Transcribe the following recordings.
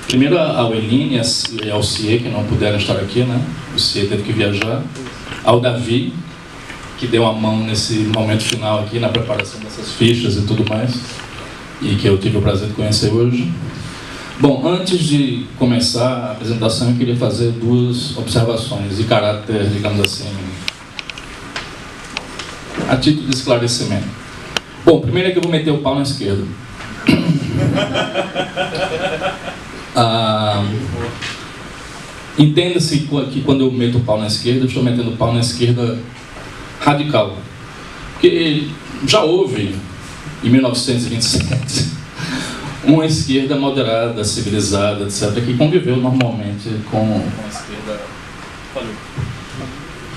Primeiro ao Eline e ao Cie, que não puderam estar aqui, né? O Cie teve que viajar. Ao Davi, que deu a mão nesse momento final aqui, na preparação dessas fichas e tudo mais, e que eu tive o prazer de conhecer hoje. Bom, antes de começar a apresentação, eu queria fazer duas observações de caráter, digamos assim, a título de esclarecimento. Bom, primeiro é que eu vou meter o pau na esquerda. Entenda-se que quando eu meto o pau na esquerda, eu estou metendo o pau na esquerda radical. Porque já houve, em 1927, uma esquerda moderada, civilizada, etc., que conviveu normalmente com a esquerda. Valeu.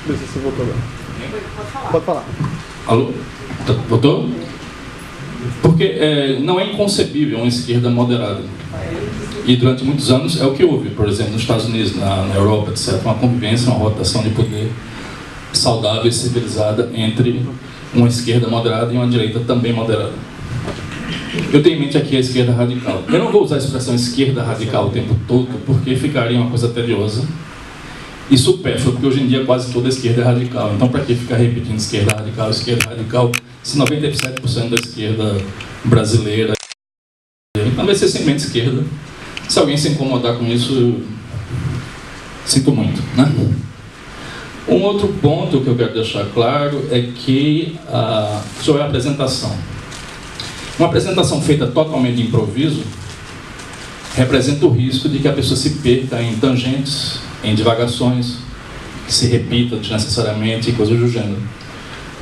Não sei se você voltou agora. Pode falar. Alô? Voltou? Porque não é inconcebível uma esquerda moderada. E durante muitos anos é o que houve, por exemplo, nos Estados Unidos, na Europa, etc., uma convivência, uma rotação de poder saudável e civilizada entre uma esquerda moderada e uma direita também moderada. Eu tenho em mente aqui a esquerda radical. Eu não vou usar a expressão esquerda radical o tempo todo, porque ficaria uma coisa tediosa e supérflua, porque hoje em dia quase toda a esquerda é radical. Então, para que ficar repetindo esquerda radical, se 97% da esquerda brasileira então vai ser simplesmente esquerda. Se alguém se incomodar com isso, eu sinto muito, né? Um outro ponto que eu quero deixar claro é que sobre a apresentação. Uma apresentação feita totalmente de improviso representa o risco de que a pessoa se perca em tangentes, em divagações, que se repita desnecessariamente e coisas do gênero.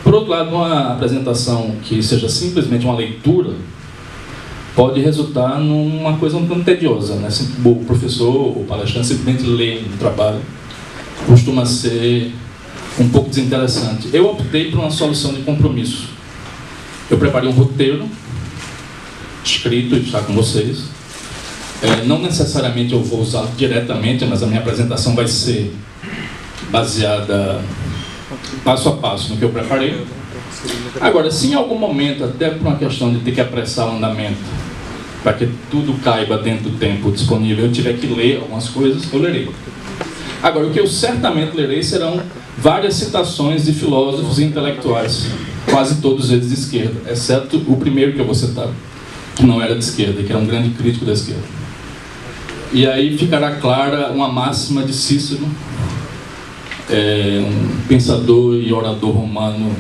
Por outro lado, uma apresentação que seja simplesmente uma leitura pode resultar numa coisa um tanto tediosa, né? O professor, o palestrante simplesmente lê um trabalho, costuma ser um pouco desinteressante. Eu optei por uma solução de compromisso. Eu preparei um roteiro escrito e está com vocês. Não necessariamente eu vou usá-lo diretamente, mas a minha apresentação vai ser baseada passo a passo no que eu preparei. Agora, se em algum momento, até por uma questão de ter que apressar o andamento, para que tudo caiba dentro do tempo disponível, eu tiver que ler algumas coisas, eu lerei. Agora, o que eu certamente lerei serão várias citações de filósofos e intelectuais, quase todos eles de esquerda, exceto o primeiro que eu vou citar, que não era de esquerda, que era um grande crítico da esquerda. E aí ficará clara uma máxima de Cícero, um pensador e orador romano,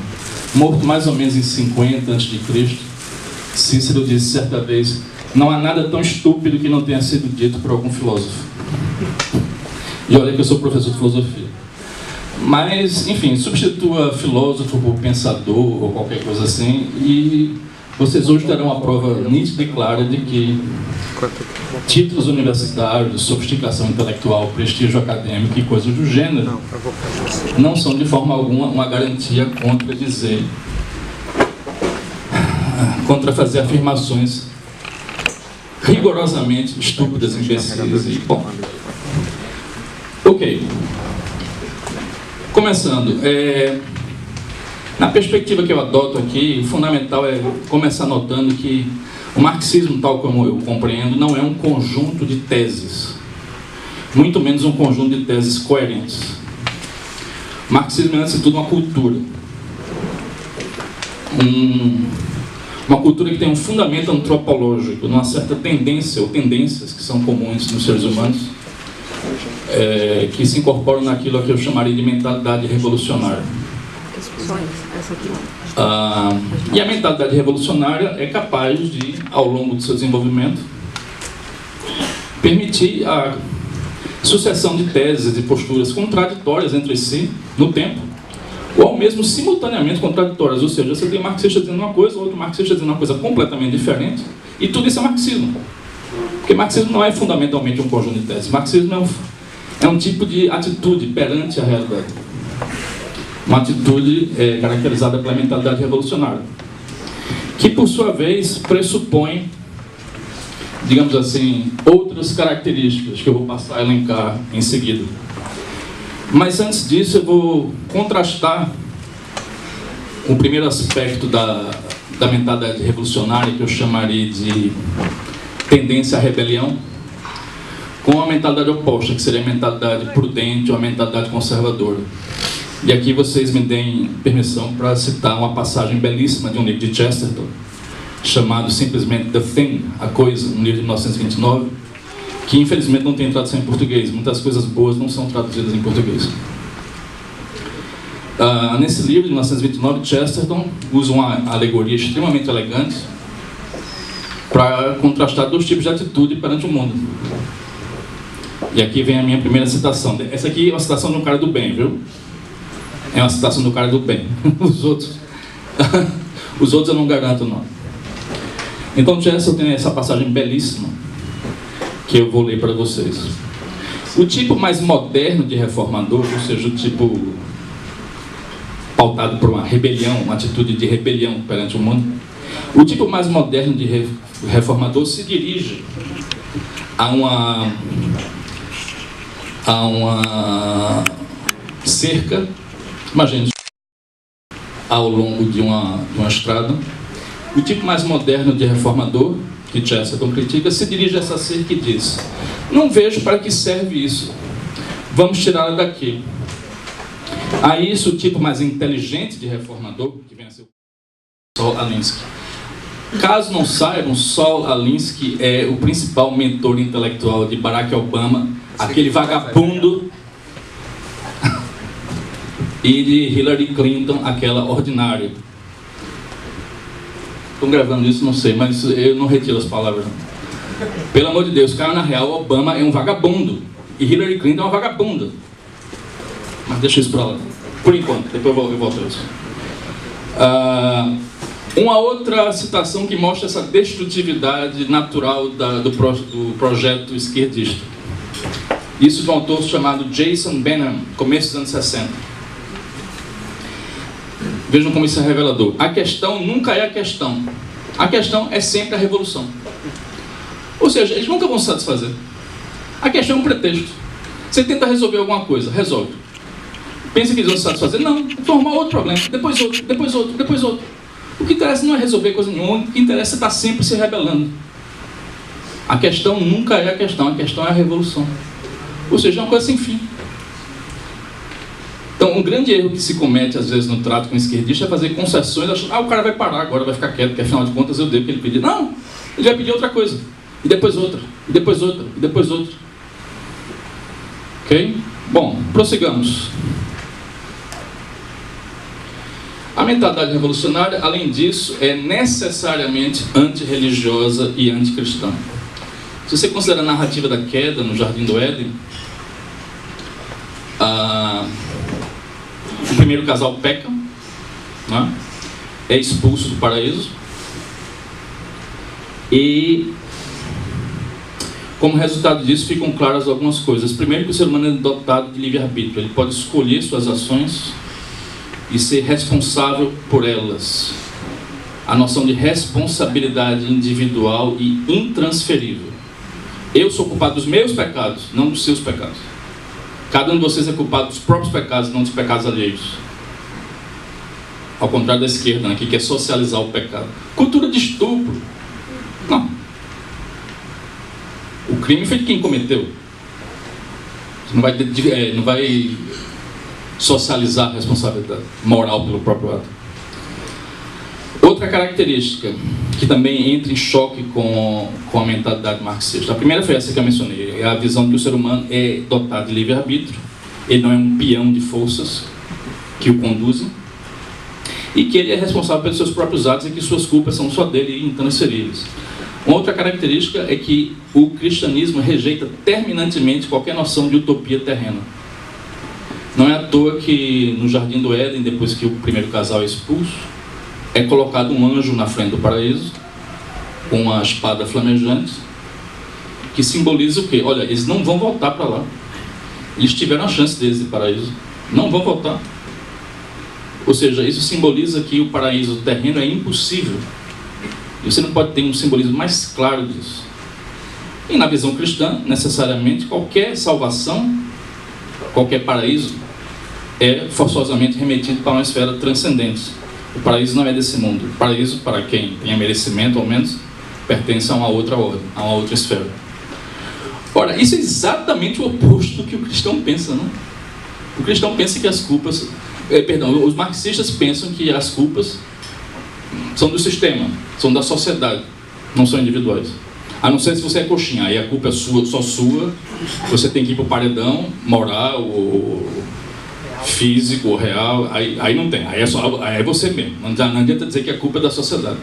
morto mais ou menos em 50 a.C. Cícero disse certa vez: não há nada tão estúpido que não tenha sido dito por algum filósofo. E olha que eu sou professor de filosofia. Mas, enfim, substitua filósofo por pensador ou qualquer coisa assim, e vocês hoje terão a prova nítida e clara de que títulos universitários, sofisticação intelectual, prestígio acadêmico e coisas do gênero não são de forma alguma uma garantia contra fazer afirmações rigorosamente estúpidas, imbecis e bom. Ok. Começando, na perspectiva que eu adoto aqui, o fundamental é começar notando que o marxismo, tal como eu compreendo, não é um conjunto de teses, muito menos um conjunto de teses coerentes. O marxismo é, antes de tudo, uma cultura. Uma cultura que tem um fundamento antropológico, numa certa tendência, ou tendências que são comuns nos seres humanos, que se incorporam naquilo que eu chamaria de mentalidade revolucionária. E a mentalidade revolucionária é capaz de, ao longo do seu desenvolvimento, permitir a sucessão de teses e posturas contraditórias entre si no tempo, ou ao mesmo simultaneamente contraditórias, ou seja, você tem marxista dizendo uma coisa, outro marxista dizendo uma coisa completamente diferente, e tudo isso é marxismo. Porque marxismo não é fundamentalmente um conjunto de teses. Marxismo é um tipo de atitude perante a realidade. Uma atitude caracterizada pela mentalidade revolucionária, que por sua vez pressupõe, digamos assim, outras características que eu vou passar a elencar em seguida. Mas antes disso eu vou contrastar o primeiro aspecto da mentalidade revolucionária, que eu chamaria de tendência à rebelião, com a mentalidade oposta, que seria a mentalidade prudente ou a mentalidade conservadora. E aqui vocês me deem permissão para citar uma passagem belíssima de um livro de Chesterton, chamado simplesmente The Thing, A Coisa, um livro de 1929, que infelizmente não tem tradução em português. Muitas coisas boas não são traduzidas em português. Nesse livro de 1929, Chesterton usa uma alegoria extremamente elegante para contrastar dois tipos de atitude perante o mundo. E aqui vem a minha primeira citação. Essa aqui é uma citação de um cara do bem, viu? É uma citação do cara do bem. Os outros eu não garanto, não. Então, Chesterton tem essa passagem belíssima que eu vou ler para vocês. O tipo mais moderno de reformador, ou seja, o tipo pautado por uma rebelião, uma atitude de rebelião perante o mundo, o tipo mais moderno de reformador se dirige a uma cerca, imagine, ao longo de uma estrada. O tipo mais moderno de reformador, que Chesterton critica, se dirige a essa cerca e diz: não vejo para que serve isso, vamos tirá-la daqui. A isso, o tipo mais inteligente de reformador, que vem a ser Saul Alinsky. Caso não saibam, Saul Alinsky é o principal mentor intelectual de Barack Obama, aquele vagabundo, e de Hillary Clinton, aquela ordinária. Estou gravando isso, não sei, mas eu não retiro as palavras. Pelo amor de Deus, cara, na real, Obama é um vagabundo e Hillary Clinton é uma vagabunda. Mas deixa isso para lá, por enquanto, depois eu volto a isso. Uma outra citação que mostra essa destrutividade natural do projeto esquerdista. Isso de um autor chamado Jason Benham, começo dos anos 60. Vejam como isso é revelador. A questão nunca é a questão. A questão é sempre a revolução. Ou seja, eles nunca vão se satisfazer. A questão é um pretexto. Você tenta resolver alguma coisa, resolve. Pensa que eles vão se satisfazer? Não, formar outro problema. Depois outro, depois outro, depois outro. O que interessa não é resolver coisa nenhuma. O que interessa é estar sempre se rebelando. A questão nunca é a questão é a revolução. Ou seja, é uma coisa sem fim. Então, um grande erro que se comete, às vezes, no trato com o esquerdista é fazer concessões, achando, o cara vai parar agora, vai ficar quieto, porque afinal de contas eu dei o que ele pediu. Não! Ele vai pedir outra coisa. E depois outra, e depois outra, e depois outra. Ok? Bom, prossigamos. A mentalidade revolucionária, além disso, é necessariamente antirreligiosa e anticristã. Se você considerar a narrativa da queda no Jardim do Éden, o primeiro casal peca, né? É expulso do paraíso e, como resultado disso, ficam claras algumas coisas. Primeiro, que o ser humano é dotado de livre-arbítrio. Ele pode escolher suas ações e ser responsável por elas. A noção de responsabilidade individual e intransferível. Eu sou culpado dos meus pecados, não dos seus pecados. Cada um de vocês é culpado dos próprios pecados, não dos pecados alheios. Ao contrário da esquerda, né, que quer socializar o pecado. Cultura de estupro. Não. O crime foi de quem cometeu. Você não vai socializar a responsabilidade moral pelo próprio ato. Outra característica que também entra em choque com a mentalidade marxista. A primeira foi essa que eu mencionei, é a visão de que o ser humano é dotado de livre-arbítrio, ele não é um peão de forças que o conduzem, e que ele é responsável pelos seus próprios atos e que suas culpas são só dele e intransferíveis. Uma outra característica é que o cristianismo rejeita terminantemente qualquer noção de utopia terrena. Não é à toa que no Jardim do Éden, depois que o primeiro casal é expulso, é colocado um anjo na frente do paraíso, com uma espada flamejante, que simboliza o quê? Olha, eles não vão voltar para lá. Eles tiveram a chance deles de paraíso, não vão voltar. Ou seja, isso simboliza que o paraíso terreno é impossível. E você não pode ter um simbolismo mais claro disso. E na visão cristã, necessariamente, qualquer salvação, qualquer paraíso, é forçosamente remetido para uma esfera transcendente. O paraíso não é desse mundo. O paraíso, para quem tenha merecimento, ao menos, pertence a uma outra ordem, a uma outra esfera. Ora, Ora, isso é exatamente o oposto do que o cristão pensa, não? O cristão pensa que as culpas... os marxistas pensam que as culpas são do sistema, são da sociedade, não são individuais. A não ser se você é coxinha, aí a culpa é sua, só sua, você tem que ir para o paredão moral, ou físico, ou real, aí não tem, aí é você mesmo, não adianta dizer que a culpa é da sociedade.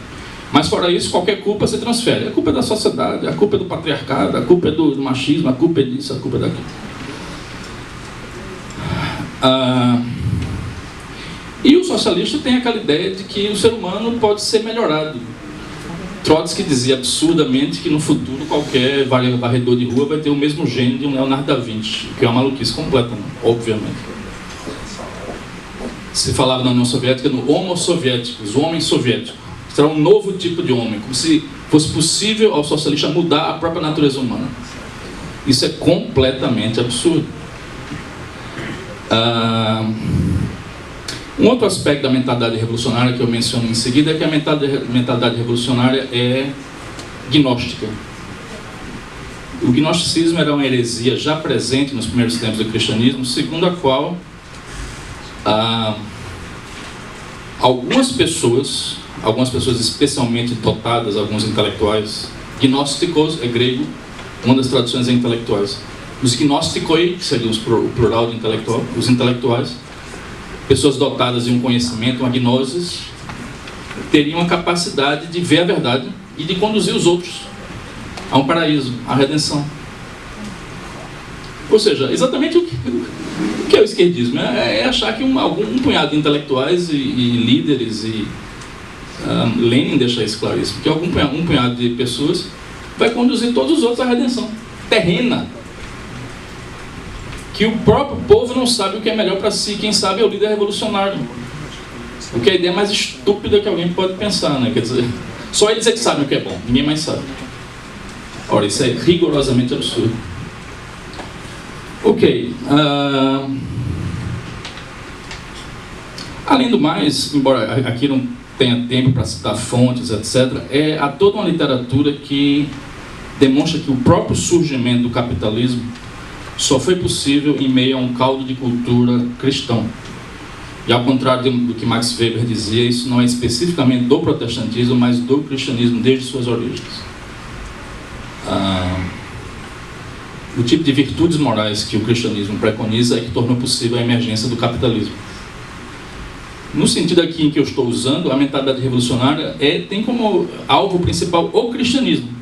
Mas fora isso, qualquer culpa você transfere, a culpa é da sociedade, a culpa é do patriarcado, a culpa é do machismo, a culpa é disso, a culpa é daquilo. E o socialista tem aquela ideia de que o ser humano pode ser melhorado. Trotsky dizia absurdamente que no futuro qualquer varredor de rua vai ter o mesmo gênio de um Leonardo da Vinci, que é uma maluquice completa, né? Obviamente. Se falava na União Soviética no Homo Soviéticos, o homem soviético. Será um novo tipo de homem, como se fosse possível ao socialista mudar a própria natureza humana. Isso é completamente absurdo. Um outro aspecto da mentalidade revolucionária que eu menciono em seguida é que a mentalidade revolucionária é gnóstica. O gnosticismo era uma heresia já presente nos primeiros tempos do cristianismo, segundo a qual algumas pessoas especialmente dotadas, alguns intelectuais, gnósticos é grego, uma das traduções é intelectuais. Os gnósticoi, que seria o plural de intelectual, os intelectuais, pessoas dotadas de um conhecimento, uma gnosis, teriam a capacidade de ver a verdade e de conduzir os outros a um paraíso, à redenção. Ou seja, exatamente o que é o esquerdismo? É achar que um punhado de intelectuais e líderes, Lenin deixa isso claríssimo, que um punhado de pessoas vai conduzir todos os outros à redenção terrena, que o próprio povo não sabe o que é melhor para si. Quem sabe é o líder revolucionário. O que é a ideia mais estúpida que alguém pode pensar, né? Quer dizer, só eles é que sabem o que é bom, ninguém mais sabe. Ora, isso é rigorosamente absurdo. Ok. Além do mais, embora aqui não tenha tempo para citar fontes, etc., há toda uma literatura que demonstra que o próprio surgimento do capitalismo só foi possível em meio a um caldo de cultura cristão. E ao contrário do que Max Weber dizia, isso não é especificamente do protestantismo, mas do cristianismo desde suas origens. O tipo de virtudes morais que o cristianismo preconiza é que tornou possível a emergência do capitalismo. No sentido aqui em que eu estou usando, a mentalidade revolucionária tem como alvo principal o cristianismo.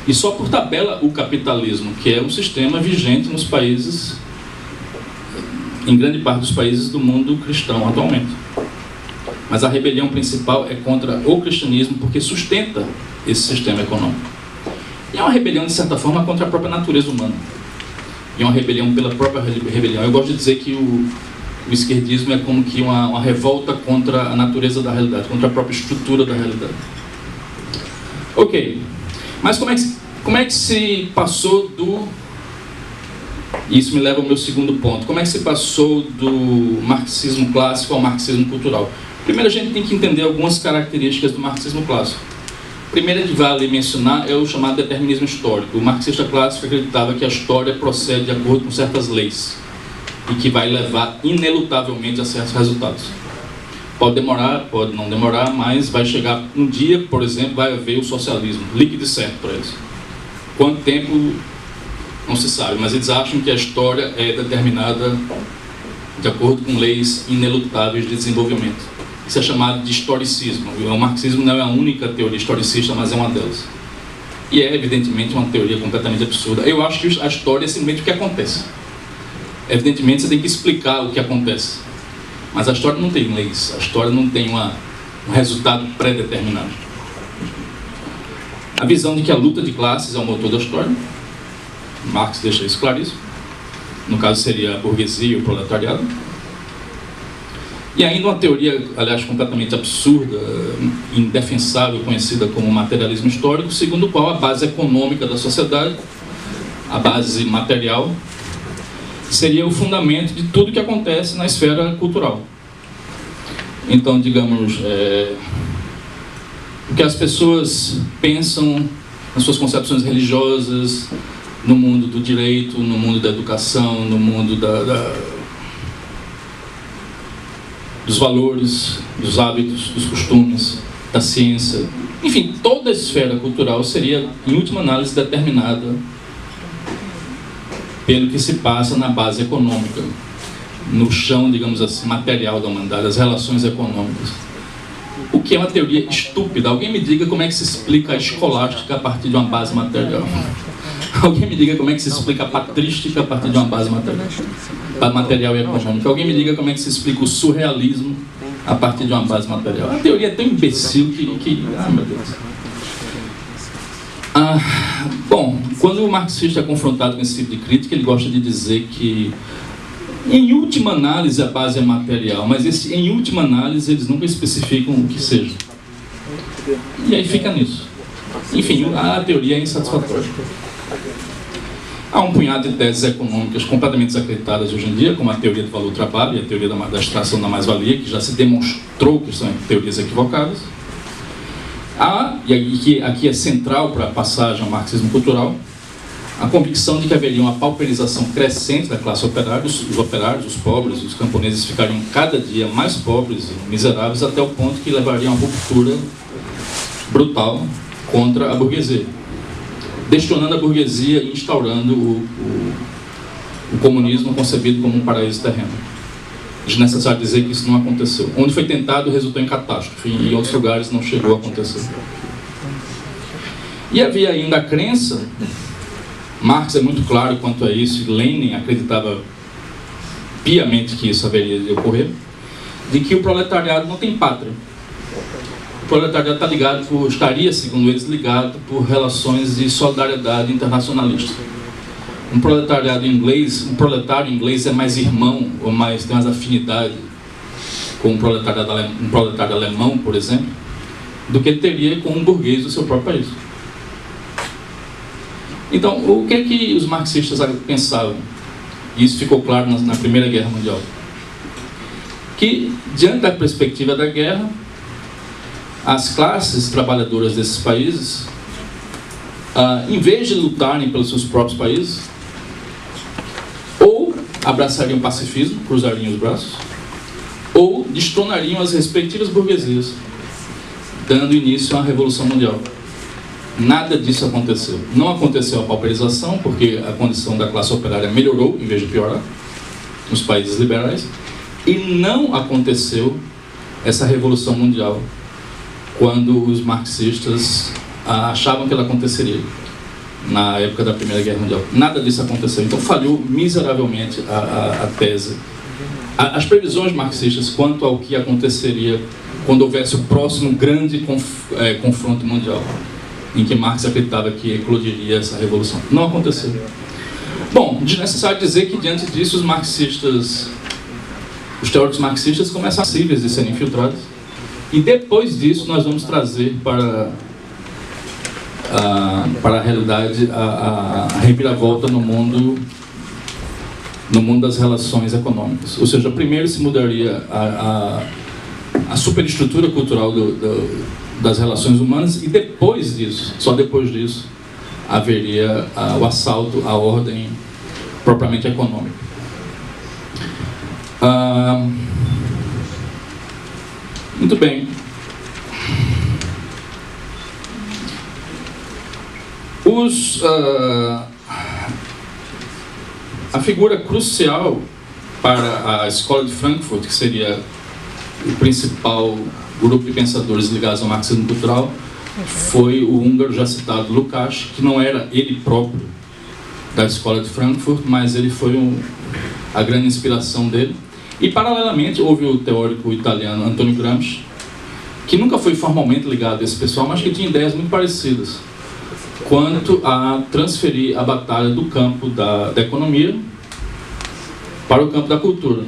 E só por tabela o capitalismo, que é um sistema vigente nos países, em grande parte dos países do mundo cristão atualmente. Mas a rebelião principal é contra o cristianismo porque sustenta esse sistema econômico. E é uma rebelião, de certa forma, contra a própria natureza humana. E é uma rebelião pela própria rebelião. Eu gosto de dizer que o esquerdismo é como que uma revolta contra a natureza da realidade, contra a própria estrutura da realidade. Ok. Mas como é que se passou do... Isso me leva ao meu segundo ponto. Como é que se passou do marxismo clássico ao marxismo cultural? Primeiro a gente tem que entender algumas características do marxismo clássico. A primeira que vale mencionar é o chamado determinismo histórico. O marxista clássico acreditava que a história procede de acordo com certas leis e que vai levar inelutavelmente a certos resultados. Pode demorar, pode não demorar, mas vai chegar um dia, por exemplo, vai haver o socialismo, líquido e certo para eles. Quanto tempo, não se sabe, mas eles acham que a história é determinada de acordo com leis inelutáveis de desenvolvimento. Isso é chamado de historicismo. O marxismo não é a única teoria historicista, mas é uma delas. E é, evidentemente, uma teoria completamente absurda. Eu acho que a história é simplesmente o que acontece. Evidentemente, você tem que explicar o que acontece. Mas a história não tem leis, a história não tem um resultado pré-determinado. A visão de que a luta de classes é o motor da história, Marx deixa isso claríssimo. No caso seria a burguesia e o proletariado. E ainda uma teoria, aliás, completamente absurda, indefensável, conhecida como materialismo histórico, segundo o qual a base econômica da sociedade, a base material, seria o fundamento de tudo que acontece na esfera cultural. Então, digamos, o que as pessoas pensam nas suas concepções religiosas, no mundo do direito, no mundo da educação, no mundo dos valores, dos hábitos, dos costumes, da ciência. Enfim, toda a esfera cultural seria, em última análise, determinada pelo que se passa na base econômica, no chão, digamos assim, material da humanidade, as relações econômicas. O que é uma teoria estúpida. Alguém me diga como é que se explica a escolástica a partir de uma base material. Alguém me diga como é que se explica a patrística a partir de uma base material e econômica. Alguém me diga como é que se explica o surrealismo a partir de uma base material. A teoria é tão imbecil que meu Deus. Bom, quando o marxista é confrontado com esse tipo de crítica, ele gosta de dizer que, em última análise, a base é material, mas em última análise eles nunca especificam o que seja. E aí fica nisso. Enfim, a teoria é insatisfatória. Há um punhado de teses econômicas completamente desacreditadas hoje em dia, como a teoria do valor do trabalho e a teoria da extração da mais-valia, que já se demonstrou que são teorias equivocadas. E aqui é central para a passagem ao marxismo cultural, a convicção de que haveria uma pauperização crescente da classe operária, os operários, os pobres, os camponeses ficariam cada dia mais pobres e miseráveis, até o ponto que levaria a uma ruptura brutal contra a burguesia, destinando a burguesia e instaurando o comunismo concebido como um paraíso terreno. É desnecessário dizer que isso não aconteceu. Onde foi tentado, resultou em catástrofe. Em outros lugares não chegou a acontecer. E havia ainda a crença, Marx é muito claro quanto a isso, e Lenin acreditava piamente que isso haveria de ocorrer, de que o proletariado não tem pátria. O proletariado estaria, segundo eles, ligado por relações de solidariedade internacionalista. Um proletário inglês é mais irmão, ou tem mais afinidade com um proletário alemão, por exemplo, do que ele teria com um burguês do seu próprio país. Então, o que é que os marxistas pensavam? Isso ficou claro na Primeira Guerra Mundial. Que, diante da perspectiva da guerra, as classes trabalhadoras desses países, em vez de lutarem pelos seus próprios países, ou abraçariam o pacifismo, cruzariam os braços, ou destronariam as respectivas burguesias, dando início à Revolução Mundial. Nada disso aconteceu. Não aconteceu a pauperização, porque a condição da classe operária melhorou, em vez de piorar, nos países liberais, e não aconteceu essa Revolução Mundial, quando os marxistas achavam que ela aconteceria na época da Primeira Guerra Mundial. Nada disso aconteceu. Então falhou miseravelmente a tese. As previsões marxistas quanto ao que aconteceria quando houvesse o próximo grande confronto mundial, em que Marx acreditava que eclodiria essa revolução, não aconteceu. Bom, desnecessário dizer que diante disso os teóricos marxistas começam a ser passíveis de serem infiltrados. E depois disso nós vamos trazer para a realidade a reviravolta no mundo das relações econômicas. Ou seja, primeiro se mudaria a superestrutura cultural das relações humanas, e depois disso, só depois disso, haveria o assalto à ordem propriamente econômica. Muito bem. A figura crucial para a Escola de Frankfurt, que seria o principal grupo de pensadores ligados ao marxismo cultural, foi o húngaro já citado Lukács, que não era ele próprio da Escola de Frankfurt, mas ele foi a grande inspiração dele. E, paralelamente, houve o teórico italiano Antonio Gramsci, que nunca foi formalmente ligado a esse pessoal, mas que tinha ideias muito parecidas quanto a transferir a batalha do campo da economia para o campo da cultura.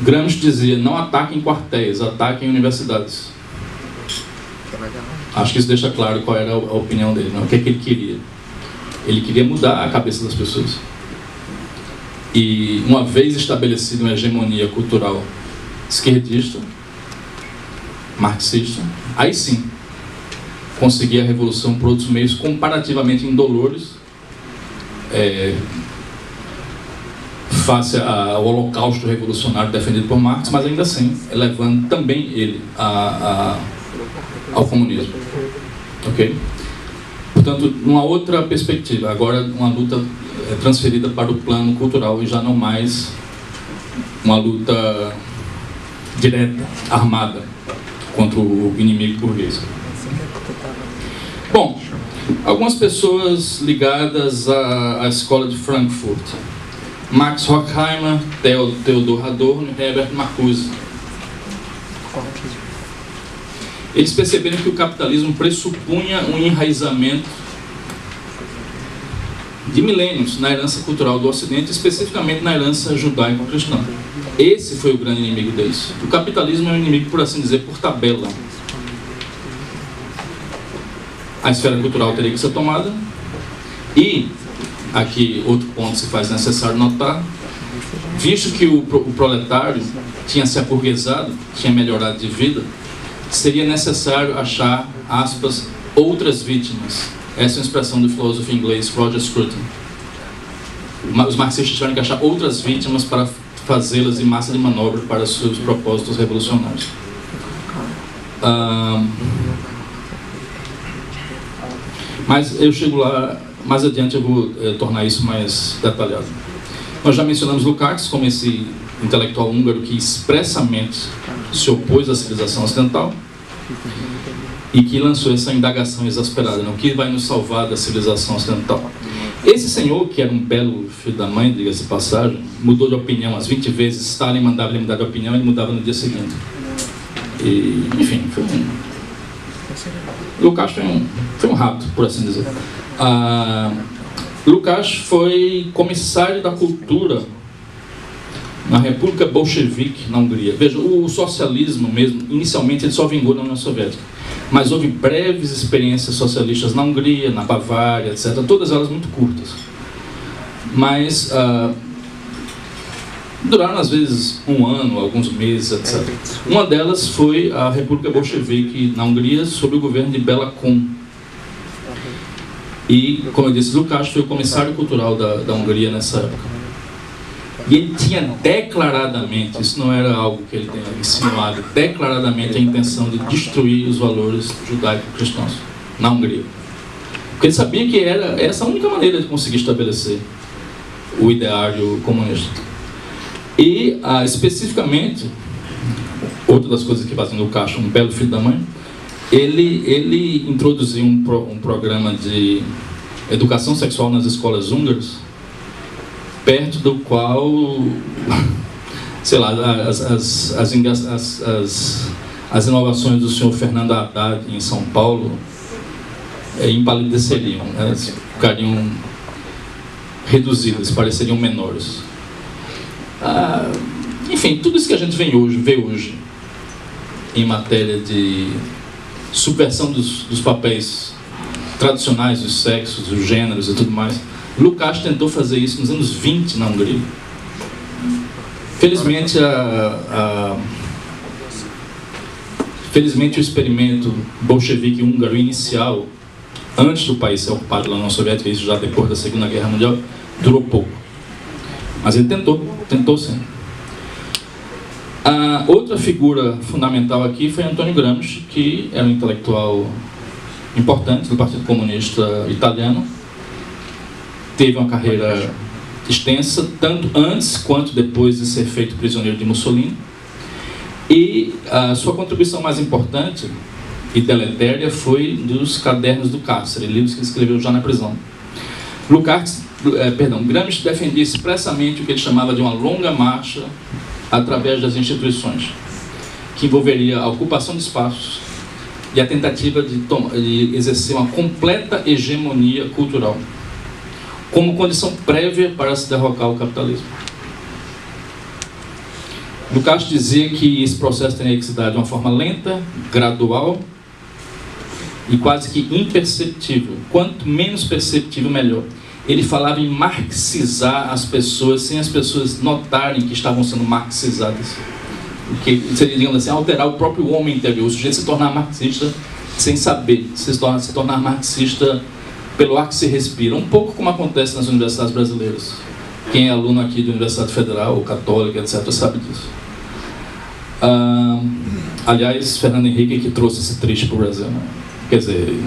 Gramsci dizia: não ataquem quartéis, ataquem universidades. Acho que isso deixa claro qual era a opinião dele, não? O que é que ele queria. Ele queria mudar a cabeça das pessoas. E uma vez estabelecida uma hegemonia cultural esquerdista, marxista, aí sim conseguir a revolução por outros meios comparativamente indolores, face ao holocausto revolucionário defendido por Marx, mas ainda assim levando também ele ao comunismo. Ok? Portanto, numa outra perspectiva, agora uma luta transferida para o plano cultural e já não mais uma luta direta, armada, contra o inimigo burguês. Bom, algumas pessoas ligadas à escola de Frankfurt: Max Horkheimer, Theodor Adorno e Herbert Marcuse. Eles perceberam que o capitalismo pressupunha um enraizamento de milênios na herança cultural do Ocidente, especificamente na herança judaico-cristã. Esse foi o grande inimigo deles. O capitalismo é um inimigo, por assim dizer, por tabela. A esfera cultural teria que ser tomada. E, aqui outro ponto que se faz necessário notar, visto que o proletário tinha se aburguesado, tinha melhorado de vida, seria necessário achar, aspas, outras vítimas. Essa é uma expressão do filósofo inglês Roger Scruton. Os marxistas tiveram que achar outras vítimas para fazê-las de massa de manobra para seus propósitos revolucionários. Mas eu chego lá, mais adiante eu vou tornar isso mais detalhado. Nós já mencionamos Lukács como esse intelectual húngaro que expressamente se opôs à civilização ocidental e que lançou essa indagação exasperada: o que vai nos salvar da civilização ocidental? Esse senhor, que era um belo filho da mãe, diga-se de passagem, mudou de opinião umas 20 vezes. Stalin mandava ele mudar de opinião e ele mudava no dia seguinte. E, enfim, Lukács foi um rato, por assim dizer. Lukács foi comissário da cultura na República Bolchevique, na Hungria. Veja, o socialismo mesmo, inicialmente ele só vingou na União Soviética. Mas houve breves experiências socialistas na Hungria, na Bavária, etc. Todas elas muito curtas. Mas duraram às vezes um ano, alguns meses, etc. Uma delas foi a República Bolchevique na Hungria, sob o governo de Bela Kun. E, como eu disse, Lukács foi o comissário cultural da Hungria nessa época. E ele tinha declaradamente, isso não era algo que ele tenha insinuado, declaradamente a intenção de destruir os valores judaico-cristãos na Hungria. Porque ele sabia que era essa a única maneira de conseguir estabelecer o ideário comunista. E, especificamente, outra das coisas que fazem Lukács um belo filho da mãe, ele introduziu um programa de educação sexual nas escolas húngaras, perto do qual, sei lá, as inovações do senhor Fernando Haddad em São Paulo empalideceriam, né? Ficariam reduzidas, pareceriam menores. Enfim, tudo isso que a gente vê hoje em matéria de subversão dos papéis tradicionais, dos sexos, dos gêneros e tudo mais, Lukács tentou fazer isso nos anos 20 na Hungria. Felizmente, felizmente o experimento bolchevique húngaro inicial, antes do país ser ocupado pela União Soviética, isso já depois da Segunda Guerra Mundial, durou pouco. Mas ele tentou sim. Outra figura fundamental aqui foi Antônio Gramsci, que era um intelectual importante do Partido Comunista Italiano. Teve uma carreira extensa, tanto antes quanto depois de ser feito prisioneiro de Mussolini. E a sua contribuição mais importante e deletéria foi dos Cadernos do Cárcere, livros que ele escreveu já na prisão. Gramsci defendia expressamente o que ele chamava de uma longa marcha através das instituições, que envolveria a ocupação de espaços e a tentativa de exercer uma completa hegemonia cultural, como condição prévia para se derrocar o capitalismo. Lukács dizia que esse processo teria que se dar de uma forma lenta, gradual e quase que imperceptível. Quanto menos perceptível, melhor. Ele falava em marxizar as pessoas sem as pessoas notarem que estavam sendo marxizadas. O que seria, digamos assim, alterar o próprio homem interior, o sujeito se tornar marxista sem saber, se tornar marxista pelo ar que se respira, um pouco como acontece nas universidades brasileiras. Quem é aluno aqui da Universidade Federal, ou Católica, etc., sabe disso. Aliás, Fernando Henrique que trouxe esse trecho para o Brasil, né? Quer dizer,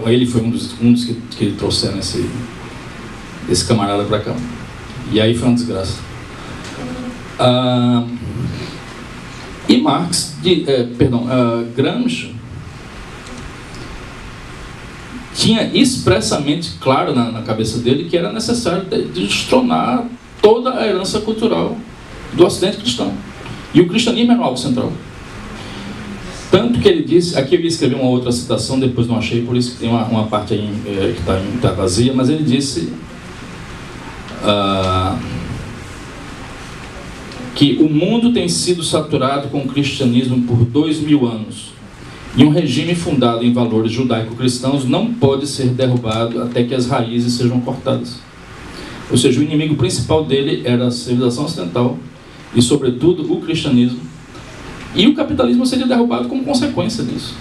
ele foi um dos que trouxeram esse camarada para cá. E aí foi uma desgraça. E Marx, Gramsci tinha expressamente claro na cabeça dele que era necessário destronar toda a herança cultural do Ocidente cristão. E o cristianismo era algo central. Tanto que ele disse, aqui eu ia escrever uma outra citação, depois não achei, por isso que tem uma parte aí que está vazia, mas ele disse que o mundo tem sido saturado com o cristianismo por 2000 anos. E um regime fundado em valores judaico-cristãos não pode ser derrubado até que as raízes sejam cortadas. Ou seja, o inimigo principal dele era a civilização ocidental e, sobretudo, o cristianismo. E o capitalismo seria derrubado como consequência disso.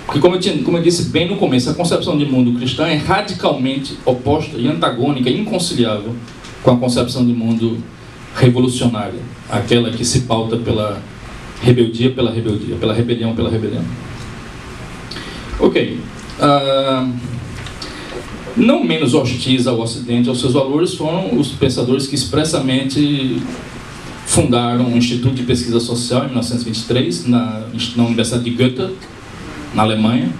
Porque, como eu disse bem no começo, a concepção de mundo cristã é radicalmente oposta e antagônica, inconciliável com a concepção de mundo revolucionária, aquela que se pauta pela rebeldia pela rebeldia, pela rebelião pela rebelião. Ok. Não menos hostis ao Ocidente, aos seus valores, foram os pensadores que expressamente fundaram um Instituto de Pesquisa Social em 1923, na Universidade de Goethe, na Alemanha,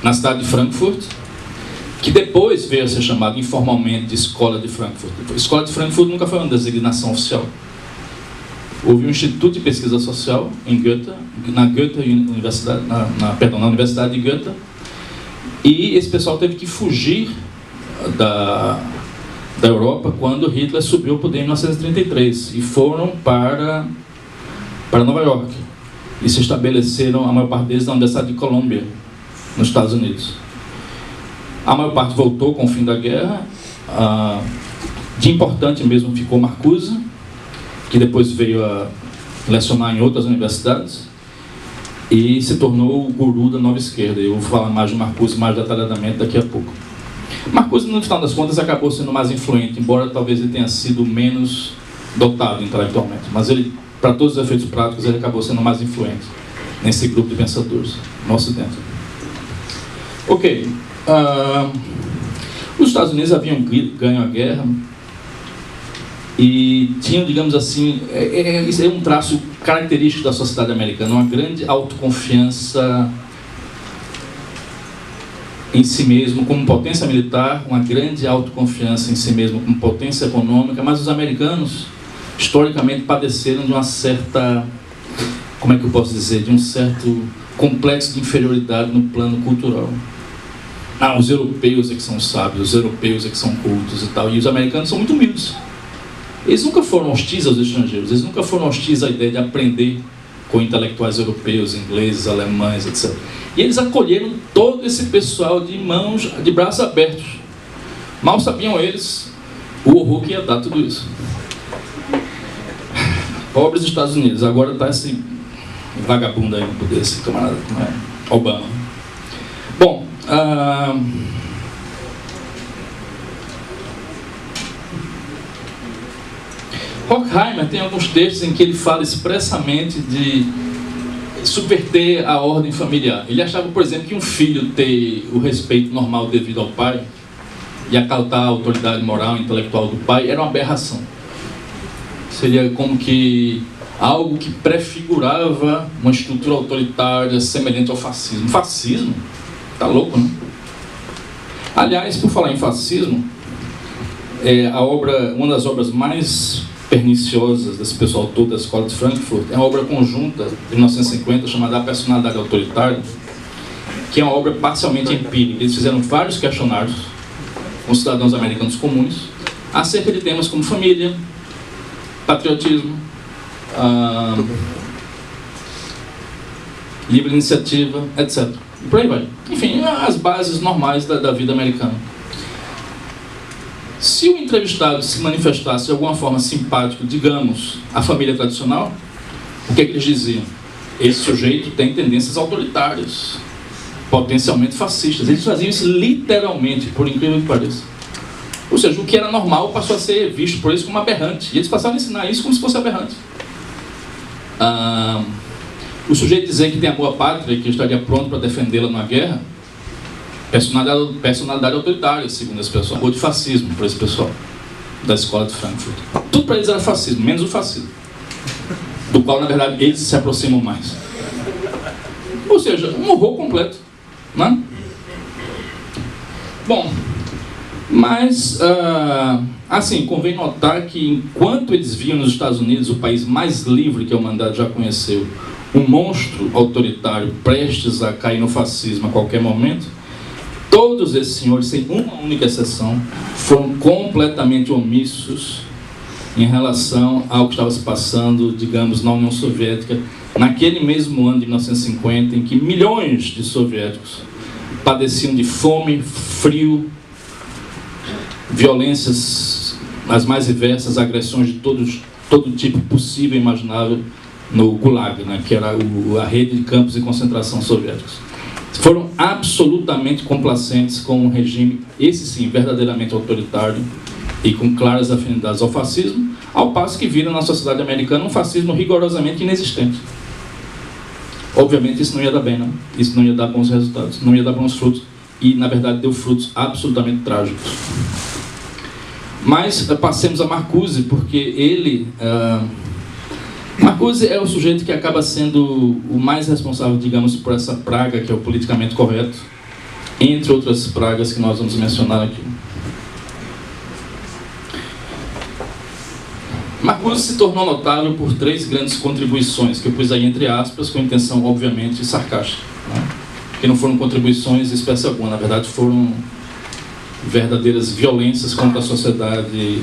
na cidade de Frankfurt, que depois veio a ser chamado informalmente de Escola de Frankfurt. A Escola de Frankfurt nunca foi uma designação oficial. Houve um Instituto de Pesquisa Social em Goethe, na Universidade de Goethe, e esse pessoal teve que fugir da Europa quando Hitler subiu ao poder em 1933 e foram para Nova York e se estabeleceram, a maior parte deles, na Universidade de Columbia, nos Estados Unidos. A maior parte voltou com o fim da guerra. De importante mesmo ficou Marcuse, que depois veio a lecionar em outras universidades e se tornou o guru da nova esquerda. Eu vou falar mais de Marcuse mais detalhadamente daqui a pouco. Marcuse, no final das contas, acabou sendo mais influente, embora talvez ele tenha sido menos dotado intelectualmente, mas ele, para todos os efeitos práticos, ele acabou sendo mais influente nesse grupo de pensadores no Ocidente. Ok. Os Estados Unidos haviam ganho a guerra e tinham, digamos assim, isso é um traço característico da sociedade americana, uma grande autoconfiança em si mesmo como potência militar, uma grande autoconfiança em si mesmo como potência econômica, mas os americanos, historicamente, padeceram de uma certa, como é que eu posso dizer, de um certo complexo de inferioridade no plano cultural. Os europeus é que são sábios, os europeus é que são cultos e tal, e os americanos são muito humildes. Eles nunca foram hostis aos estrangeiros, eles nunca foram hostis à ideia de aprender com intelectuais europeus, ingleses, alemães, etc. E eles acolheram todo esse pessoal de braços abertos. Mal sabiam eles o horror que ia dar tudo isso. Pobres Estados Unidos, agora está esse vagabundo aí no poder, esse camarada, Obama. Bom, Horkheimer tem alguns textos em que ele fala expressamente de subverter a ordem familiar. Ele achava, por exemplo, que um filho ter o respeito normal devido ao pai e acatar a autoridade moral e intelectual do pai era uma aberração. Seria como que algo que prefigurava uma estrutura autoritária semelhante ao fascismo. Fascismo? Tá louco, né? Aliás, por falar em fascismo, uma das obras mais perniciosas desse pessoal todo da Escola de Frankfurt é uma obra conjunta de 1950 chamada A Personalidade Autoritária, que é uma obra parcialmente empírica. Eles fizeram vários questionários com cidadãos americanos comuns acerca de temas como família, patriotismo, livre iniciativa, etc. E por aí vai. Enfim, as bases normais da vida americana. Se o entrevistado se manifestasse de alguma forma simpático, digamos, à família tradicional, o que é que eles diziam? esse sujeito tem tendências autoritárias, potencialmente fascistas. Eles faziam isso literalmente, por incrível que pareça. Ou seja, o que era normal passou a ser visto por eles como aberrante. E eles passaram a ensinar isso como se fosse aberrante. O sujeito dizer que tem a boa pátria, que estaria pronto para defendê-la numa guerra, personalidade autoritária, segundo esse pessoal, ou de fascismo para esse pessoal da escola de Frankfurt. Tudo para eles era fascismo, menos o fascismo, do qual, na verdade, eles se aproximam mais. Ou seja, um horror completo, né? Bom, mas, assim, convém notar que enquanto eles viam nos Estados Unidos o país mais livre que a humanidade já conheceu, um monstro autoritário prestes a cair no fascismo a qualquer momento, todos esses senhores, sem uma única exceção, foram completamente omissos em relação ao que estava se passando, digamos, na União Soviética, naquele mesmo ano de 1950, em que milhões de soviéticos padeciam de fome, frio, violências as mais diversas, agressões de todo tipo possível e imaginável no Gulag, né, que era a rede de campos de concentração soviéticos. Foram absolutamente complacentes com um regime, esse sim, verdadeiramente autoritário e com claras afinidades ao fascismo, ao passo que viram na sociedade americana um fascismo rigorosamente inexistente. Obviamente isso não ia dar bem, não? Isso não ia dar bons resultados, não ia dar bons frutos, e na verdade deu frutos absolutamente trágicos. Mas passemos a Marcuse, porque ele... Marcuse é o sujeito que acaba sendo o mais responsável, digamos, por essa praga que é o politicamente correto, entre outras pragas que nós vamos mencionar aqui. Marcuse se tornou notável por 3 grandes contribuições, que eu pus aí entre aspas, com intenção, obviamente, sarcástica, né? Que não foram contribuições de espécie alguma, na verdade foram verdadeiras violências contra a sociedade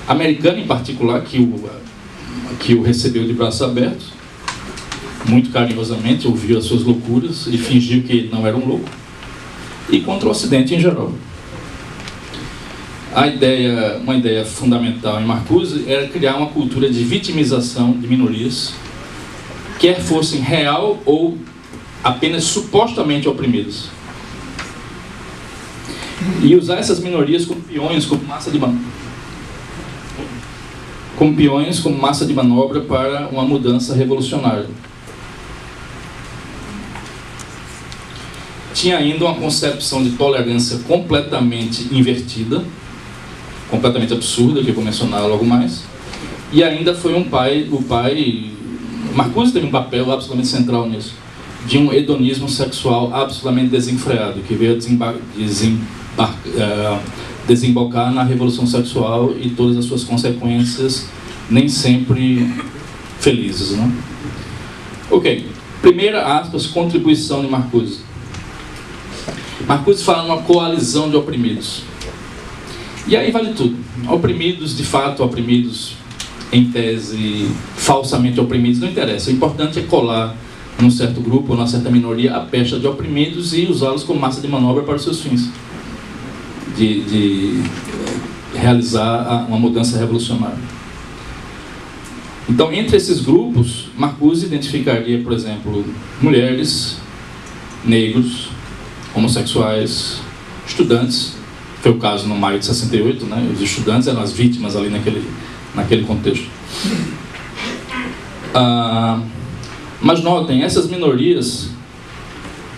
americana, em particular, que o recebeu de braços abertos, muito carinhosamente, ouviu as suas loucuras e fingiu que não era um louco, e contra o Ocidente em geral. Uma ideia fundamental em Marcuse era criar uma cultura de vitimização de minorias, quer fossem real ou apenas supostamente oprimidas, e usar essas minorias como peões, como massa de manobra para uma mudança revolucionária. Tinha ainda uma concepção de tolerância completamente invertida, completamente absurda, que eu vou mencionar logo mais, e ainda foi Marcuse teve um papel absolutamente central nisso, de um hedonismo sexual absolutamente desenfreado, que veio desembocar na revolução sexual e todas as suas consequências, nem sempre felizes, né? Ok, primeira aspas, contribuição de Marcuse. Marcuse fala numa coalizão de oprimidos. E aí vale tudo. Oprimidos, de fato, oprimidos em tese, falsamente oprimidos, não interessa. O importante é colar num certo grupo ou numa certa minoria a pecha de oprimidos e usá-los como massa de manobra para os seus fins. De realizar uma mudança revolucionária. Então, entre esses grupos, Marcuse identificaria, por exemplo, mulheres, negros, homossexuais, estudantes. Foi o caso no maio de 68, né? Os estudantes eram as vítimas ali naquele contexto. Mas notem, essas minorias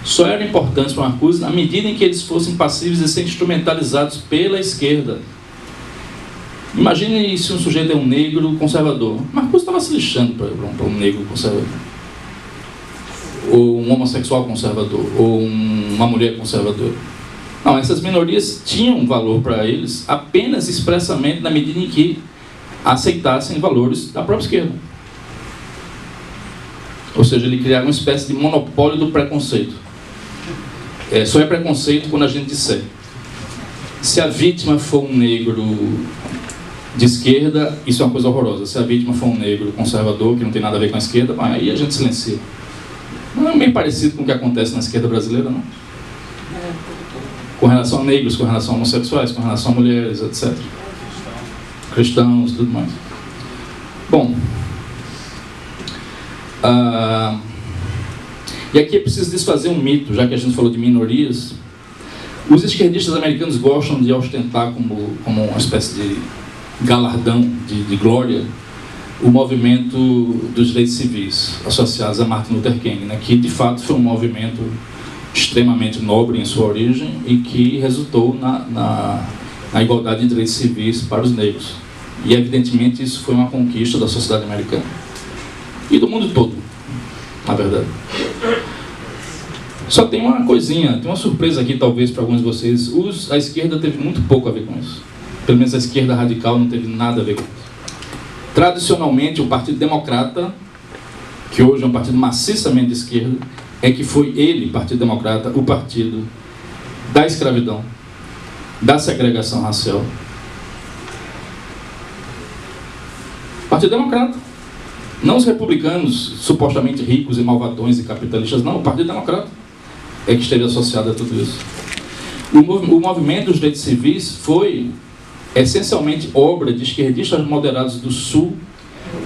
só eram importantes para Marcuse na medida em que eles fossem passíveis de ser instrumentalizados pela esquerda. Imagine se um sujeito é um negro conservador. Marcuse estava se lixando para um negro conservador, ou um homossexual conservador, ou uma mulher conservadora. Não, essas minorias tinham valor para eles apenas expressamente na medida em que aceitassem valores da própria esquerda. Ou seja, ele criava uma espécie de monopólio do preconceito. Só é preconceito quando a gente disser: se a vítima for um negro de esquerda, isso é uma coisa horrorosa. Se a vítima for um negro conservador, que não tem nada a ver com a esquerda, aí a gente silencia. Não é bem parecido com o que acontece na esquerda brasileira, não? Com relação a negros, com relação a homossexuais, com relação a mulheres, etc. Cristãos, tudo mais. Bom, E aqui é preciso desfazer um mito, já que a gente falou de minorias. Os esquerdistas americanos gostam de ostentar como uma espécie de galardão, de glória, o movimento dos direitos civis associados a Martin Luther King, né, que de fato foi um movimento extremamente nobre em sua origem e que resultou na igualdade de direitos civis para os negros. E evidentemente isso foi uma conquista da sociedade americana e do mundo todo, na verdade. Só tem uma coisinha, tem uma surpresa aqui talvez para alguns de vocês. A esquerda teve muito pouco a ver com isso. Pelo menos a esquerda radical não teve nada a ver com isso. Tradicionalmente, o Partido Democrata, que hoje é um partido maciçamente de esquerda, é que foi ele, Partido Democrata, o partido da escravidão, da segregação racial. Partido Democrata. Não os republicanos, supostamente ricos e malvadões e capitalistas, não, o Partido Democrata é que esteve associado a tudo isso. O movimento dos direitos civis foi essencialmente obra de esquerdistas moderados do Sul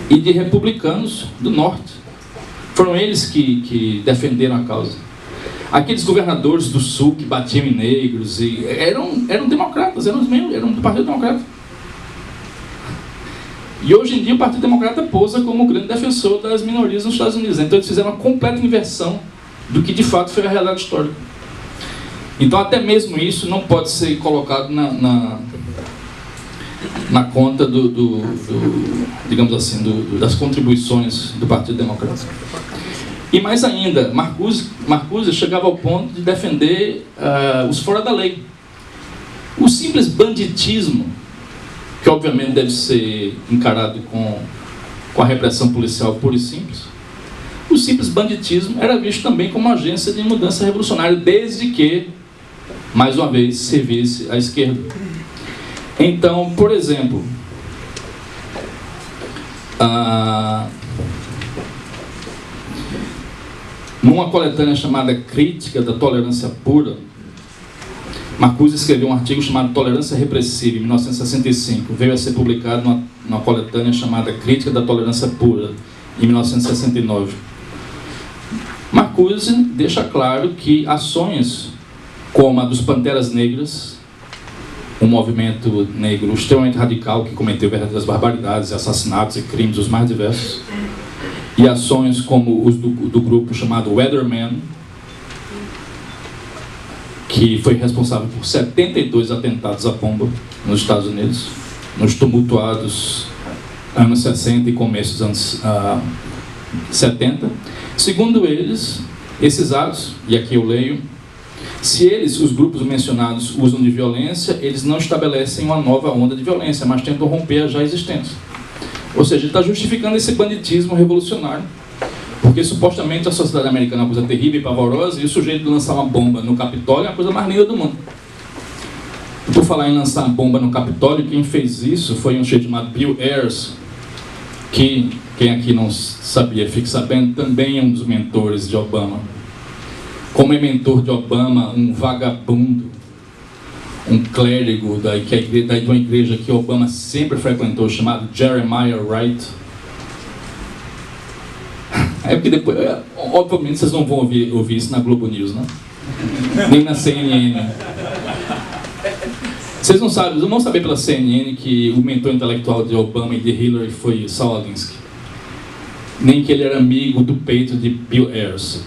e de republicanos do Norte. Foram eles que defenderam a causa. Aqueles governadores do Sul que batiam em negros eram democratas, eram do Partido Democrata. E hoje em dia o Partido Democrata posa como o grande defensor das minorias nos Estados Unidos. Então eles fizeram uma completa inversão do que de fato foi a realidade histórica. Então até mesmo isso não pode ser colocado na conta digamos assim, das contribuições do Partido Democrata. E mais ainda, Marcuse chegava ao ponto de defender os fora da lei. O simples banditismo, que obviamente deve ser encarado com a repressão policial pura e simples, o simples banditismo era visto também como uma agência de mudança revolucionária, desde que, mais uma vez, servisse à esquerda. Então, por exemplo, numa coletânea chamada Crítica da Tolerância Pura, Marcuse escreveu um artigo chamado Tolerância Repressiva, em 1965. Veio a ser publicado numa coletânea chamada Crítica da Tolerância Pura, em 1969. Marcuse deixa claro que ações como a dos Panteras Negras, um movimento negro extremamente radical que cometeu verdadeiras barbaridades, assassinatos e crimes os mais diversos, e ações como os do grupo chamado Weatherman, que foi responsável por 72 atentados à bomba nos Estados Unidos, nos tumultuados anos 60 e começo dos anos 70. Segundo eles, esses atos, e aqui eu leio, se eles, os grupos mencionados, usam de violência, eles não estabelecem uma nova onda de violência, mas tentam romper a já existente. Ou seja, ele está justificando esse banditismo revolucionário, porque supostamente a sociedade americana é uma coisa terrível e pavorosa, e o sujeito de lançar uma bomba no Capitólio é a coisa mais linda do mundo. Por falar em lançar uma bomba no Capitólio, quem fez isso foi um sujeito chamado Bill Ayers, que, quem aqui não sabia, fique sabendo, também é um dos mentores de Obama. Como é mentor de Obama, um vagabundo, um clérigo de uma igreja que Obama sempre frequentou, chamado Jeremiah Wright. É porque depois, obviamente, vocês não vão ouvir isso na Globo News, né? Nem na CNN. Vocês não vão saber pela CNN que o mentor intelectual de Obama e de Hillary foi Saul Alinsky. Nem que ele era amigo do peito de Bill Ayers.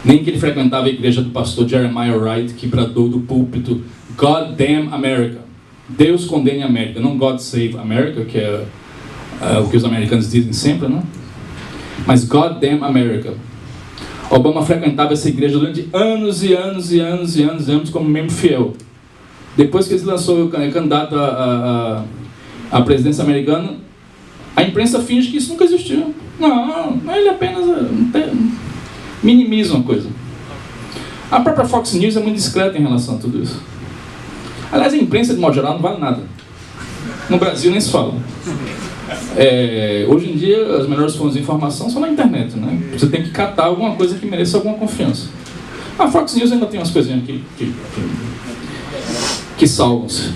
Nem que ele frequentava a igreja do pastor Jeremiah Wright, que bradou do púlpito God damn America. Deus condene a América, não God save America, que é o que os americanos dizem sempre, né? Mas God damn America. Obama frequentava essa igreja durante anos e anos e anos e anos e anos como membro fiel. Depois que ele se lançou candidato à presidência americana, a imprensa finge que isso nunca existiu. Não, ele apenas minimiza uma coisa. A própria Fox News é muito discreta em relação a tudo isso. Aliás, a imprensa, de modo geral, não vale nada. No Brasil nem se fala. Hoje em dia, as melhores fontes de informação são na internet, né? Você tem que catar alguma coisa que mereça alguma confiança. A Fox News ainda tem umas coisinhas aqui que salvam-se.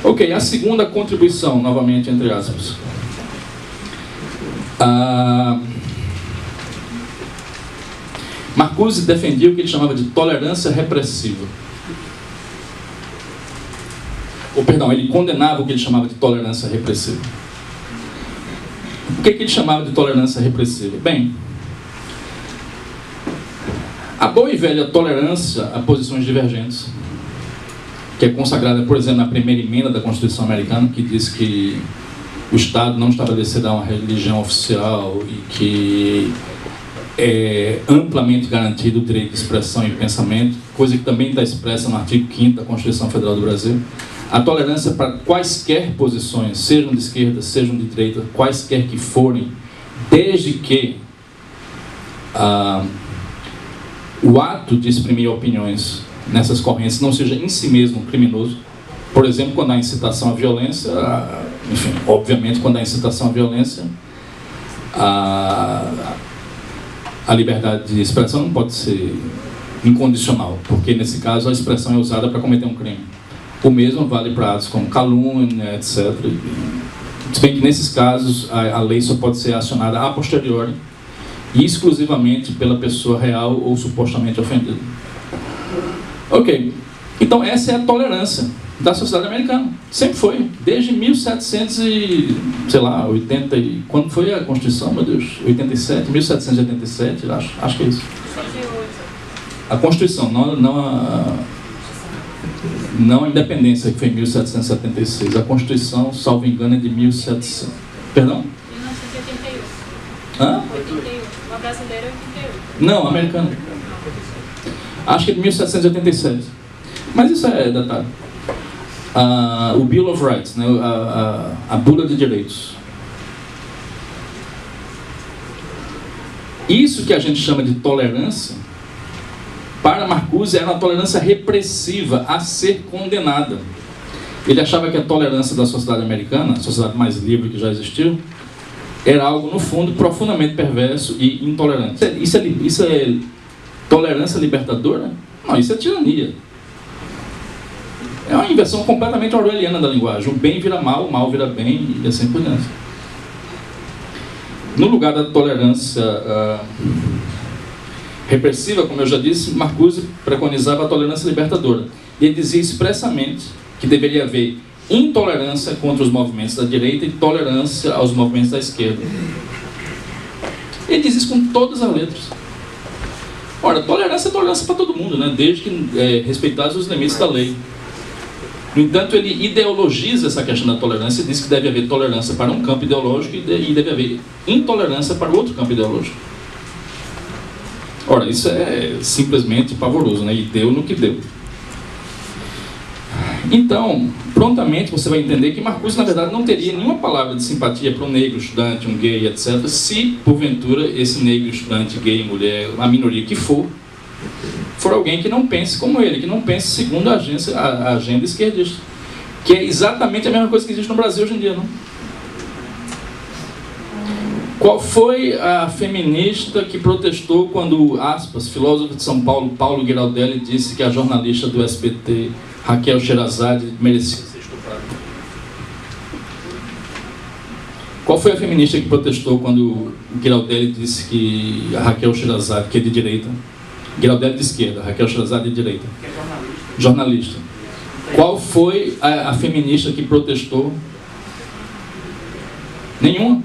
Ok, a segunda contribuição, novamente, entre aspas. Marcuse defendia o que ele chamava de tolerância repressiva. Ou, perdão, ele condenava o que ele chamava de tolerância repressiva. O que ele chamava de tolerância repressiva? Bem, a boa e velha tolerância a posições divergentes, que é consagrada, por exemplo, na primeira emenda da Constituição Americana, que diz que o Estado não estabelecerá uma religião oficial e que é amplamente garantido o direito de expressão e pensamento, coisa que também está expressa no artigo 5º da Constituição Federal do Brasil. A tolerância para quaisquer posições, sejam de esquerda, sejam de direita, quaisquer que forem, desde que o ato de exprimir opiniões nessas correntes não seja em si mesmo criminoso. Por exemplo, quando há incitação à violência, enfim, obviamente quando há incitação à violência, a liberdade de expressão não pode ser incondicional, porque nesse caso a expressão é usada para cometer um crime. O mesmo vale para atos como calúnia, etc. Se bem que nesses casos a lei só pode ser acionada a posteriori e exclusivamente pela pessoa real ou supostamente ofendida. Ok, então essa é a tolerância da sociedade americana. Sempre foi, desde 1700 e, sei lá, 80 e... Quando foi a Constituição, meu Deus? 87, 1787, acho que é isso. A Constituição, não a independência, que foi em 1776. A Constituição, salvo engano, é de 1700... Perdão? 1981. Hã? 81. A brasileira é 88. Não, a americana. Acho que é de 1787. Mas isso é detalhe. O Bill of Rights, né? A Bula de Direitos. Isso que a gente chama de tolerância, para Marcuse, era uma tolerância repressiva a ser condenada. Ele achava que a tolerância da sociedade americana, a sociedade mais livre que já existiu, era algo, no fundo, profundamente perverso e intolerante. Isso é tolerância libertadora? Não, isso é tirania. É uma inversão completamente orwelliana da linguagem. O bem vira mal, o mal vira bem e assim por diante. No lugar da tolerância repressiva, como eu já disse, Marcuse preconizava a tolerância libertadora. E ele dizia expressamente que deveria haver intolerância contra os movimentos da direita e tolerância aos movimentos da esquerda. Ele diz isso com todas as letras. Ora, tolerância é tolerância para todo mundo, né? Desde que respeitados os limites da lei. No entanto, ele ideologiza essa questão da tolerância e diz que deve haver tolerância para um campo ideológico e deve haver intolerância para outro campo ideológico. Ora, isso é simplesmente pavoroso, né? E deu no que deu. Então, prontamente você vai entender que Marcuse, na verdade, não teria nenhuma palavra de simpatia para um negro, estudante, um gay, etc., se, porventura, esse negro, estudante, gay, mulher, a minoria que for alguém que não pense como ele, que não pense segundo a agenda esquerdista. Que é exatamente a mesma coisa que existe no Brasil hoje em dia, não? Qual foi a feminista que protestou quando, aspas, filósofo de São Paulo, Paulo Giraldelli, disse que a jornalista do SBT, Raquel Sherazade, merecia ser estuprada? Qual foi a feminista que protestou quando o Giraldelli disse que a Raquel Sherazade, que é de direita, Giraldelli de esquerda, Raquel Sherazade de direita, Que é jornalista. jornalista? Qual foi a feminista que protestou? Nenhuma.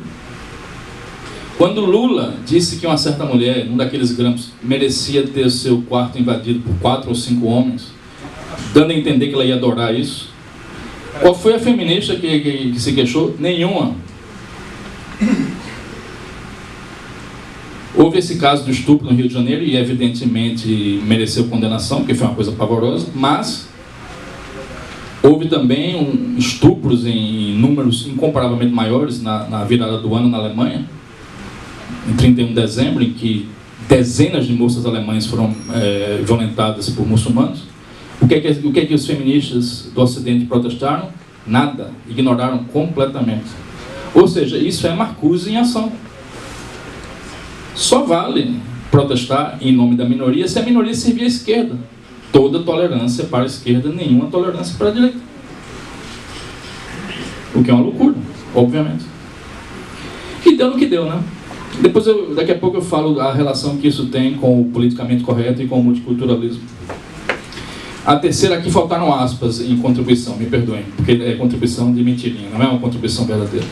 Quando Lula disse que uma certa mulher, um daqueles grampos, merecia ter seu quarto invadido por 4 ou 5 homens, dando a entender que ela ia adorar isso, qual foi a feminista que se queixou? Nenhuma. Houve esse caso do estupro no Rio de Janeiro e evidentemente mereceu condenação, porque foi uma coisa pavorosa, mas houve também estupros em números incomparavelmente maiores na virada do ano na Alemanha, em 31 de dezembro, em que dezenas de moças alemãs foram violentadas por muçulmanos. O que é que os feministas do Ocidente protestaram? Nada, ignoraram completamente. Ou seja, isso é Marcuse em ação. Só vale protestar em nome da minoria se a minoria servir à esquerda. Toda tolerância para a esquerda, nenhuma tolerância para a direita. O que é uma loucura, obviamente. E deu no que deu, né? Depois, daqui a pouco eu falo a relação que isso tem com o politicamente correto e com o multiculturalismo. A terceira, aqui faltaram aspas em contribuição, me perdoem, porque é contribuição de mentirinha, não é uma contribuição verdadeira.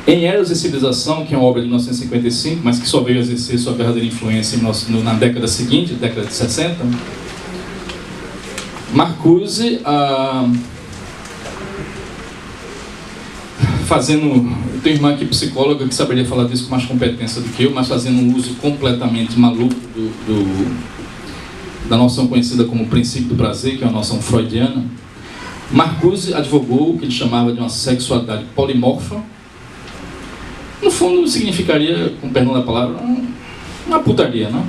Em Eros e Civilização, que é uma obra de 1955, mas que só veio exercer sua verdadeira influência na década seguinte, década de 60, Marcuse, eu tenho irmã aqui psicóloga que saberia falar disso com mais competência do que eu, mas fazendo um uso completamente maluco da noção conhecida como princípio do prazer, que é uma noção freudiana. Marcuse advogou o que ele chamava de uma sexualidade polimorfa. No fundo significaria, com perdão da palavra, uma putaria, não?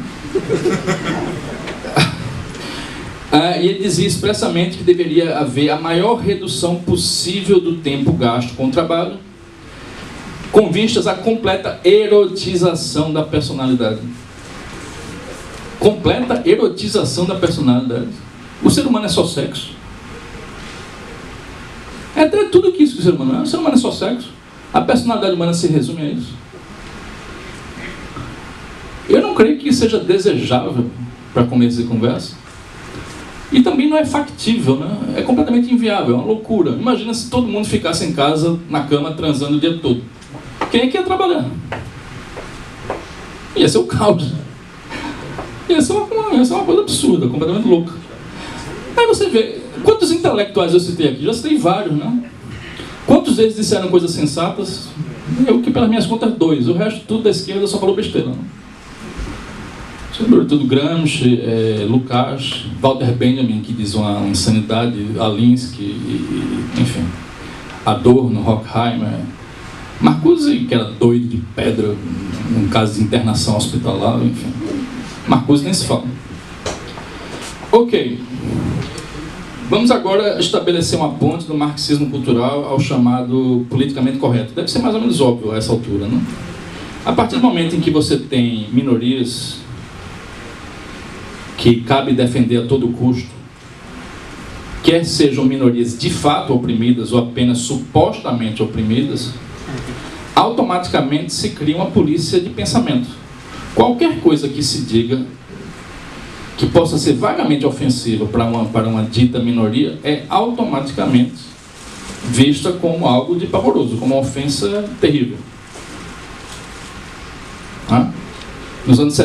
E ele dizia expressamente que deveria haver a maior redução possível do tempo gasto com o trabalho, com vistas à completa erotização da personalidade. Completa erotização da personalidade. O ser humano é só sexo. É tudo isso que o ser humano é. O ser humano é só sexo. A personalidade humana se resume a isso. Eu não creio que seja desejável para começo de conversa. E também não é factível, né? É completamente inviável, é uma loucura. Imagina se todo mundo ficasse em casa, na cama, transando o dia todo. Quem é que ia trabalhar? Ia ser o caos. Ia ser uma coisa absurda, completamente louca. Aí você vê, quantos intelectuais eu citei aqui? Já citei vários, né? Quantos deles disseram coisas sensatas? Eu que, pelas minhas contas, 2. O resto, tudo da esquerda, só falou besteira, né? Sobretudo Gramsci, Lukács, Walter Benjamin, que diz uma insanidade, Alinsky, enfim, Adorno, Horkheimer, Marcuse, que era doido de pedra, num caso de internação hospitalar, enfim. Marcuse nem se fala. Ok. Vamos agora estabelecer uma ponte do marxismo cultural ao chamado politicamente correto. Deve ser mais ou menos óbvio a essa altura, não? A partir do momento em que você tem minorias que cabe defender a todo custo, quer sejam minorias de fato oprimidas ou apenas supostamente oprimidas, automaticamente se cria uma polícia de pensamento. Qualquer coisa que se diga que possa ser vagamente ofensiva para uma dita minoria é automaticamente vista como algo de pavoroso, como uma ofensa terrível. Nos anos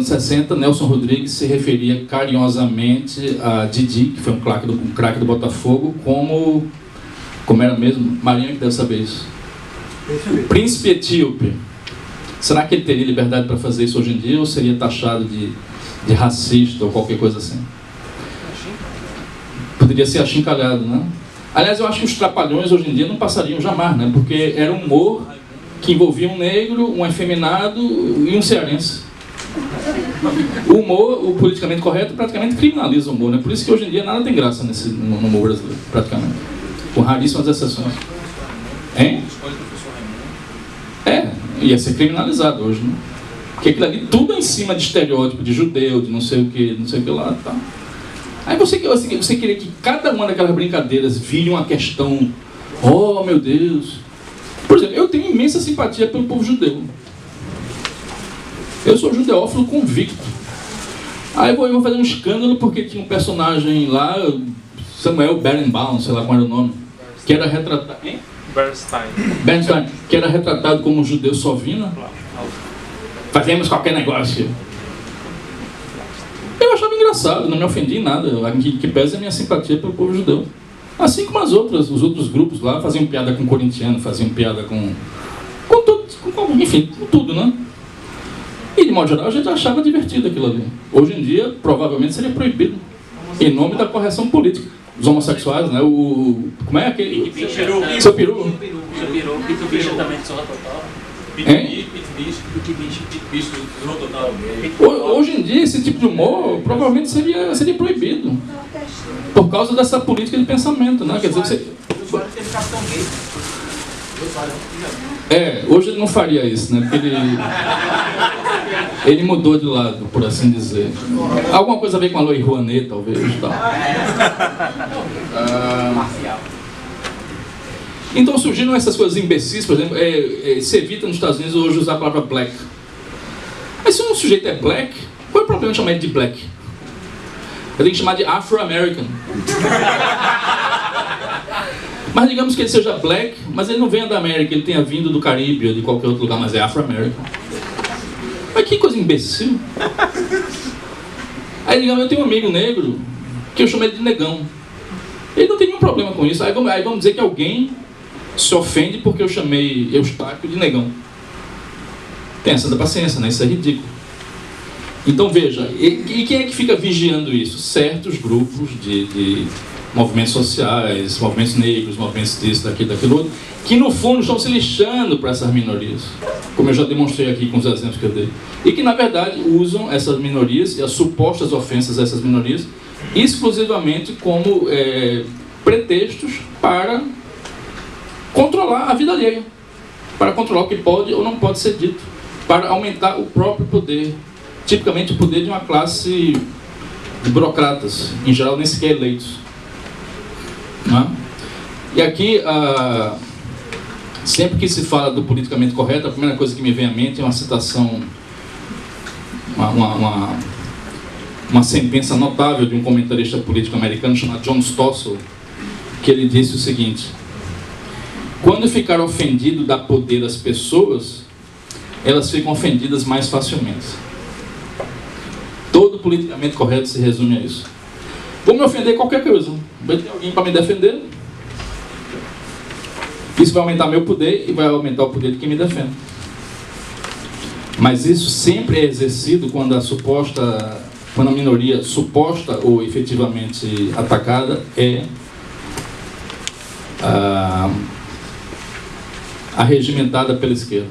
60, Nelson Rodrigues se referia carinhosamente a Didi, que foi um craque do Botafogo, como era mesmo? Marinho que deve saber isso. O príncipe etíope. Será que ele teria liberdade para fazer isso hoje em dia ou seria taxado de racista ou qualquer coisa assim? Poderia ser achincalhado, né? Aliás, eu acho que os Trapalhões hoje em dia não passariam jamais, né? Porque era um humor que envolvia um negro, um efeminado e um cearense. O humor, o politicamente correto, praticamente criminaliza o humor, né? Por isso que hoje em dia nada tem graça no humor brasileiro, praticamente. Com raríssimas exceções. Hein? Ia ser criminalizado hoje, né? Porque aquilo ali tudo é em cima de estereótipo, de judeu, de não sei o que lá, tá. Aí você queria que cada uma daquelas brincadeiras vire uma questão, oh meu Deus. Por exemplo, eu tenho imensa simpatia pelo povo judeu. Eu sou judeófilo convicto. Aí eu vou fazer um escândalo porque tinha um personagem lá, Samuel Berenbaum, sei lá qual era o nome, que era retratado... Bernstein, que era retratado como um judeu sovino. Fazemos qualquer negócio. Eu achava engraçado, não me ofendi em nada. O que pesa é a minha simpatia pelo povo judeu. Assim como os outros grupos lá faziam piada com corintiano, faziam piada com tudo, né? E de modo geral a gente achava divertido aquilo ali. Hoje em dia, provavelmente seria proibido. Em nome da correção política. Os homossexuais, né? Como é aquele? Seu peru. Pito bicho também de Zorra Total. Hoje em dia, esse tipo de humor provavelmente seria proibido. Por causa dessa política de pensamento, né? Quer dizer, você... hoje ele não faria isso, né? Porque ele mudou de lado, por assim dizer. Alguma coisa a ver com a Lei Rouanet, talvez. Tá. Então surgiram essas coisas imbecis, por exemplo, se evita nos Estados Unidos hoje usar a palavra black. Mas se um sujeito é black, qual é o problema de chamar ele de black? Eu tenho que chamar de Afro-American. Mas digamos que ele seja black, mas ele não venha da América, ele tenha vindo do Caribe ou de qualquer outro lugar, mas é Afro-American. Mas que coisa imbecil. Aí digamos, eu tenho um amigo negro que eu chamo ele de negão. Ele não tem nenhum problema com isso. Aí vamos dizer que alguém se ofende porque eu chamei Eustáquio de negão. Tenha essa paciência, né? Isso é ridículo. Então veja, e quem é que fica vigiando isso? Certos grupos de movimentos sociais, movimentos negros, movimentos disso, daquilo, outro, que no fundo estão se lixando para essas minorias, como eu já demonstrei aqui com os exemplos que eu dei, e que na verdade usam essas minorias e as supostas ofensas a essas minorias exclusivamente como pretextos para controlar a vida alheia, para controlar o que pode ou não pode ser dito, para aumentar o próprio poder, tipicamente o poder de uma classe de burocratas, em geral nem sequer eleitos. Não é? E aqui, sempre que se fala do politicamente correto, a primeira coisa que me vem à mente é uma citação, uma sentença notável de um comentarista político americano chamado John Stossel, que ele disse o seguinte: quando ficar ofendido dá poder às pessoas, elas ficam ofendidas mais facilmente. Todo politicamente correto se resume a isso. Vou me ofender qualquer coisa, vai ter alguém para me defender, isso vai aumentar meu poder e vai aumentar o poder de quem me defende. Mas isso sempre é exercido quando a minoria suposta ou efetivamente atacada é arregimentada pela esquerda.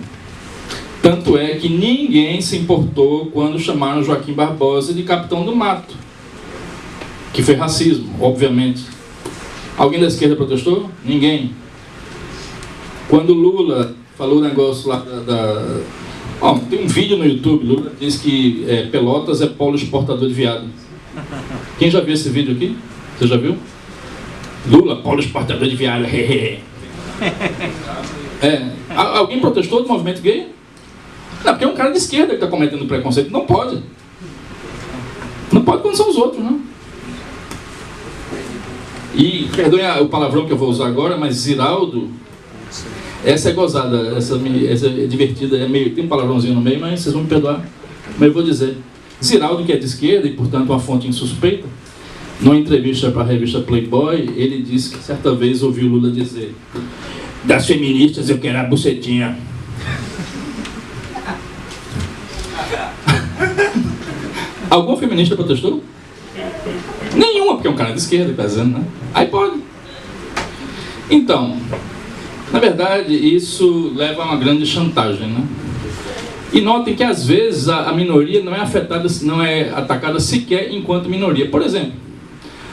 Tanto é que ninguém se importou quando chamaram Joaquim Barbosa de capitão do mato, que foi racismo, obviamente. Alguém da esquerda protestou? Ninguém. Quando Lula falou o negócio lá tem um vídeo no YouTube, Lula diz que Pelotas é polo exportador de viado. Quem já viu esse vídeo aqui? Você já viu? Lula, polo exportador de viado. Alguém protestou do movimento gay? Não, porque é um cara de esquerda que está cometendo preconceito. Não pode. Não pode quando são os outros, não. E, perdoem o palavrão que eu vou usar agora, mas Ziraldo, essa é gozada, essa é divertida, tem um palavrãozinho no meio, mas vocês vão me perdoar, mas eu vou dizer. Ziraldo, que é de esquerda e, portanto, uma fonte insuspeita, numa entrevista para a revista Playboy, ele disse que certa vez ouviu Lula dizer: das feministas eu quero a bucetinha. Alguma feminista protestou? Nenhuma, porque é um cara de esquerda, está dizendo, né? Aí pode. Então, na verdade, isso leva a uma grande chantagem, né? E notem que às vezes a minoria não é afetada, não é atacada sequer enquanto minoria. Por exemplo,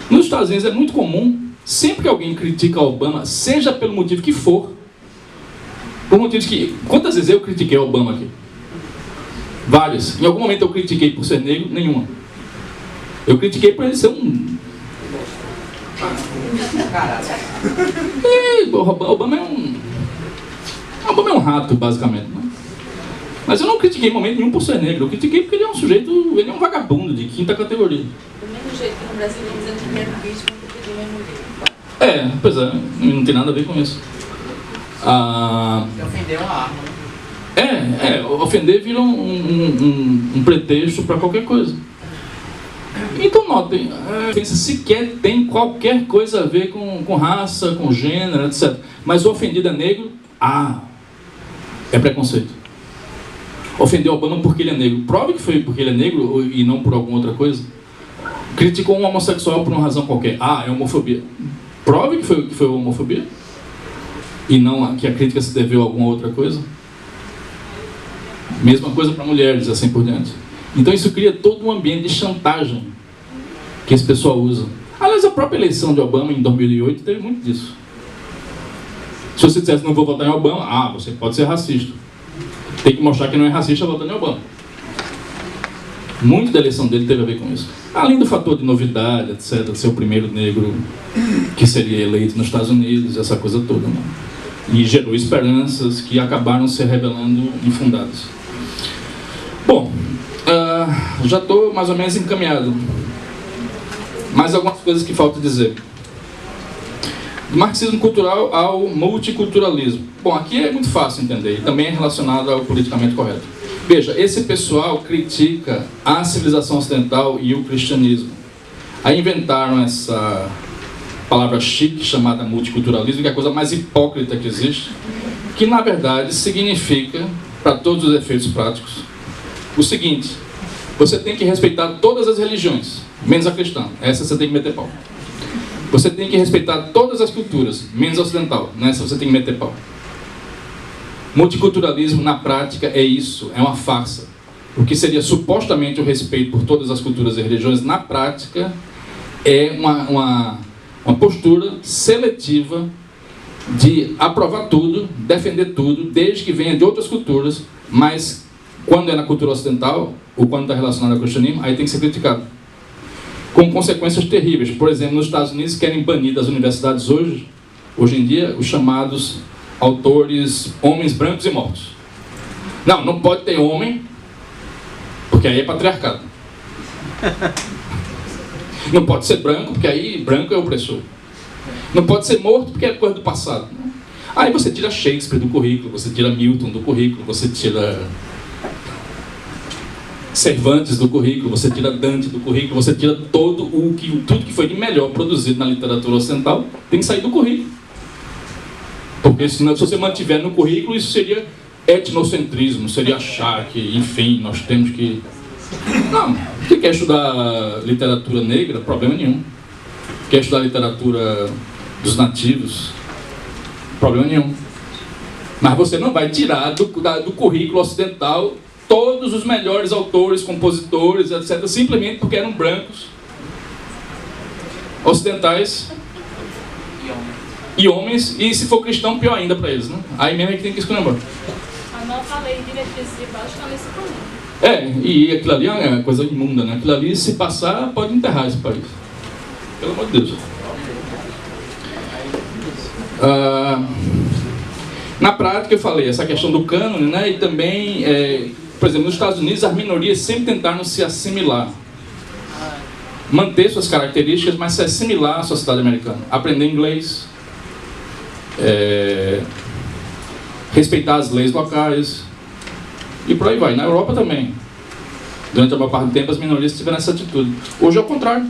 nos Estados Unidos é muito comum, sempre que alguém critica Obama, seja pelo motivo que for, por motivos que... Quantas vezes eu critiquei Obama aqui? Várias. Em algum momento eu critiquei por ser negro? Nenhuma. Eu critiquei por ele ser um... Obama é um rato, basicamente, né? Mas eu não critiquei em momento nenhum por ser negro. Eu critiquei porque ele é um sujeito... Ele é um vagabundo de quinta categoria. Do mesmo jeito que no Brasil não dizendo que primeiro vítima porque ele é mulher. Pois é. Não tem nada a ver com isso. Ofender uma arma, né? Ofender vira um pretexto para qualquer coisa. Então notem, sequer tem qualquer coisa a ver com raça, com gênero, etc. Mas o ofendido é negro, é preconceito. Ofendeu Obama porque ele é negro. Prove que foi porque ele é negro e não por alguma outra coisa. Criticou um homossexual por uma razão qualquer. É homofobia. Prove que foi homofobia. E não que a crítica se deveu a alguma outra coisa. Mesma coisa para mulheres, assim por diante. Então isso cria todo um ambiente de chantagem que esse pessoal usa. Aliás, a própria eleição de Obama em 2008 teve muito disso. Se você dissesse não vou votar em Obama, você pode ser racista. Tem que mostrar que não é racista votando em Obama. Muito da eleição dele teve a ver com isso. Além do fator de novidade, etc., de ser o primeiro negro que seria eleito nos Estados Unidos, essa coisa toda, né? e gerou esperanças que acabaram se revelando infundadas. Bom, já estou mais ou menos encaminhado. Mais algumas coisas que falta dizer. Do marxismo cultural ao multiculturalismo. Bom, aqui é muito fácil entender e também é relacionado ao politicamente correto. Veja, esse pessoal critica a civilização ocidental e o cristianismo. Aí inventaram essa palavra chique chamada multiculturalismo, que é a coisa mais hipócrita que existe, que na verdade significa, para todos os efeitos práticos, o seguinte: você tem que respeitar todas as religiões, menos a cristã. Essa você tem que meter pau. Você tem que respeitar todas as culturas, menos a ocidental. Nessa você tem que meter pau. Multiculturalismo, na prática, é isso, é uma farsa. O que seria supostamente o respeito por todas as culturas e religiões, na prática, é uma postura seletiva de aprovar tudo, defender tudo, desde que venha de outras culturas, mas quando é na cultura ocidental, ou quando está relacionado ao cristianismo, aí tem que ser criticado. Com consequências terríveis. Por exemplo, nos Estados Unidos querem banir das universidades hoje em dia, os chamados autores homens brancos e mortos. Não pode ter homem, porque aí é patriarcado. Não pode ser branco, porque aí branco é opressor. Não pode ser morto, porque é coisa do passado. Aí você tira Shakespeare do currículo, você tira Milton do currículo, você tira Cervantes do currículo, você tira Dante do currículo, você tira tudo que foi de melhor produzido na literatura ocidental, tem que sair do currículo. Porque senão, se você mantiver no currículo, isso seria etnocentrismo, seria achar que, enfim, nós temos que... Não, você quer estudar literatura negra, problema nenhum. Quer estudar literatura dos nativos, problema nenhum. Mas você não vai tirar do currículo ocidental todos os melhores autores, compositores, etc., simplesmente porque eram brancos, ocidentais e homens, e se for cristão, pior ainda para eles, né? Aí mesmo é que tem que escolher. A nova lei de diretrizes de baixo está nesse caminho. E aquilo ali é uma coisa imunda, né? Aquilo ali, se passar, pode enterrar esse país. Pelo amor de Deus. Na prática, eu falei, essa questão do cânone, né? E também... por exemplo, nos Estados Unidos, as minorias sempre tentaram se assimilar. Manter suas características, mas se assimilar à sociedade americana. Aprender inglês. Respeitar as leis locais. E por aí vai. Na Europa também. Durante a maior parte do tempo, as minorias tiveram essa atitude. Hoje é o contrário.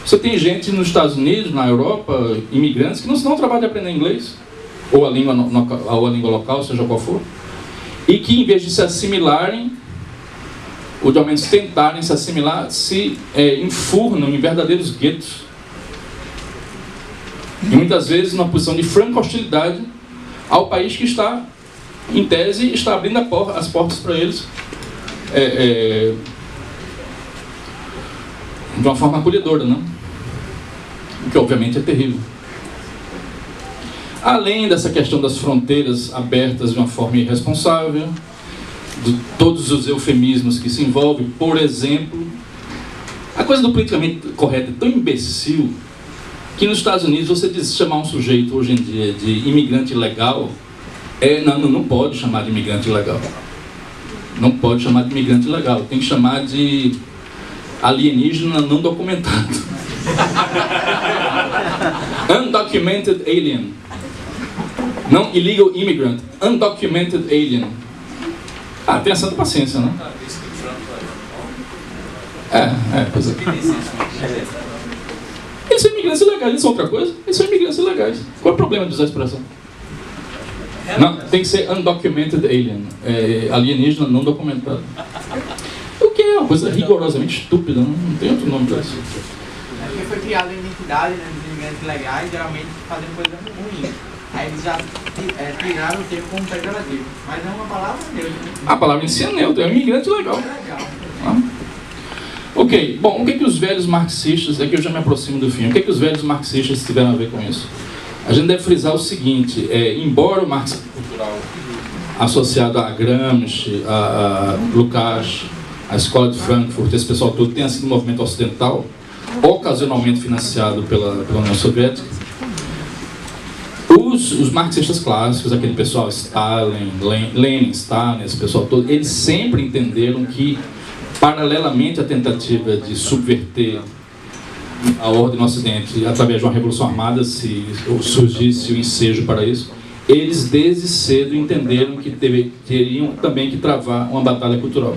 Você tem gente nos Estados Unidos, na Europa, imigrantes, que não se dão o trabalho de aprender inglês. Ou a língua local, seja qual for. E que, em vez de se assimilarem, ou de ao menos tentarem se assimilar, se enfurnam em verdadeiros guetos. E muitas vezes numa posição de franca hostilidade ao país que está, em tese, está abrindo as portas para eles de uma forma acolhedora, né? O que obviamente é terrível. Além dessa questão das fronteiras abertas de uma forma irresponsável, de todos os eufemismos que se envolvem, por exemplo, a coisa do politicamente correto é tão imbecil que nos Estados Unidos você chamar um sujeito hoje em dia de imigrante ilegal, não pode chamar de imigrante ilegal. Não pode chamar de imigrante ilegal, tem que chamar de alienígena não documentado. Undocumented alien. Não illegal immigrant, undocumented alien. Tenha santa paciência, né? Pois é. Eles são imigrantes ilegais, eles são outra coisa? Eles são imigrantes ilegais. Qual é o problema de usar a expressão? Não, tem que ser undocumented alien. Alienígena não documentado. O que é uma coisa rigorosamente estúpida, não tem outro nome para isso. Porque foi criada a identidade, né, dos imigrantes ilegais, geralmente fazendo coisa ruim. Aí eles já tiraram o termo como pejorativo. Mas é uma palavra neutra. A palavra em si é neutra, é um imigrante legal. Ok, bom, o que os velhos marxistas, aqui eu já me aproximo do fim, o que os velhos marxistas tiveram a ver com isso? A gente deve frisar o seguinte, embora o marxismo cultural associado a Gramsci, a Lukács, a Escola de Frankfurt, esse pessoal todo tenha sido um movimento ocidental, ocasionalmente financiado pela União Soviética, os marxistas clássicos, aquele pessoal Stalin, Lenin, Stalin, esse pessoal todo, eles sempre entenderam que, paralelamente à tentativa de subverter a ordem no Ocidente através de uma revolução armada, se surgisse o ensejo para isso, eles desde cedo entenderam que teriam também que travar uma batalha cultural.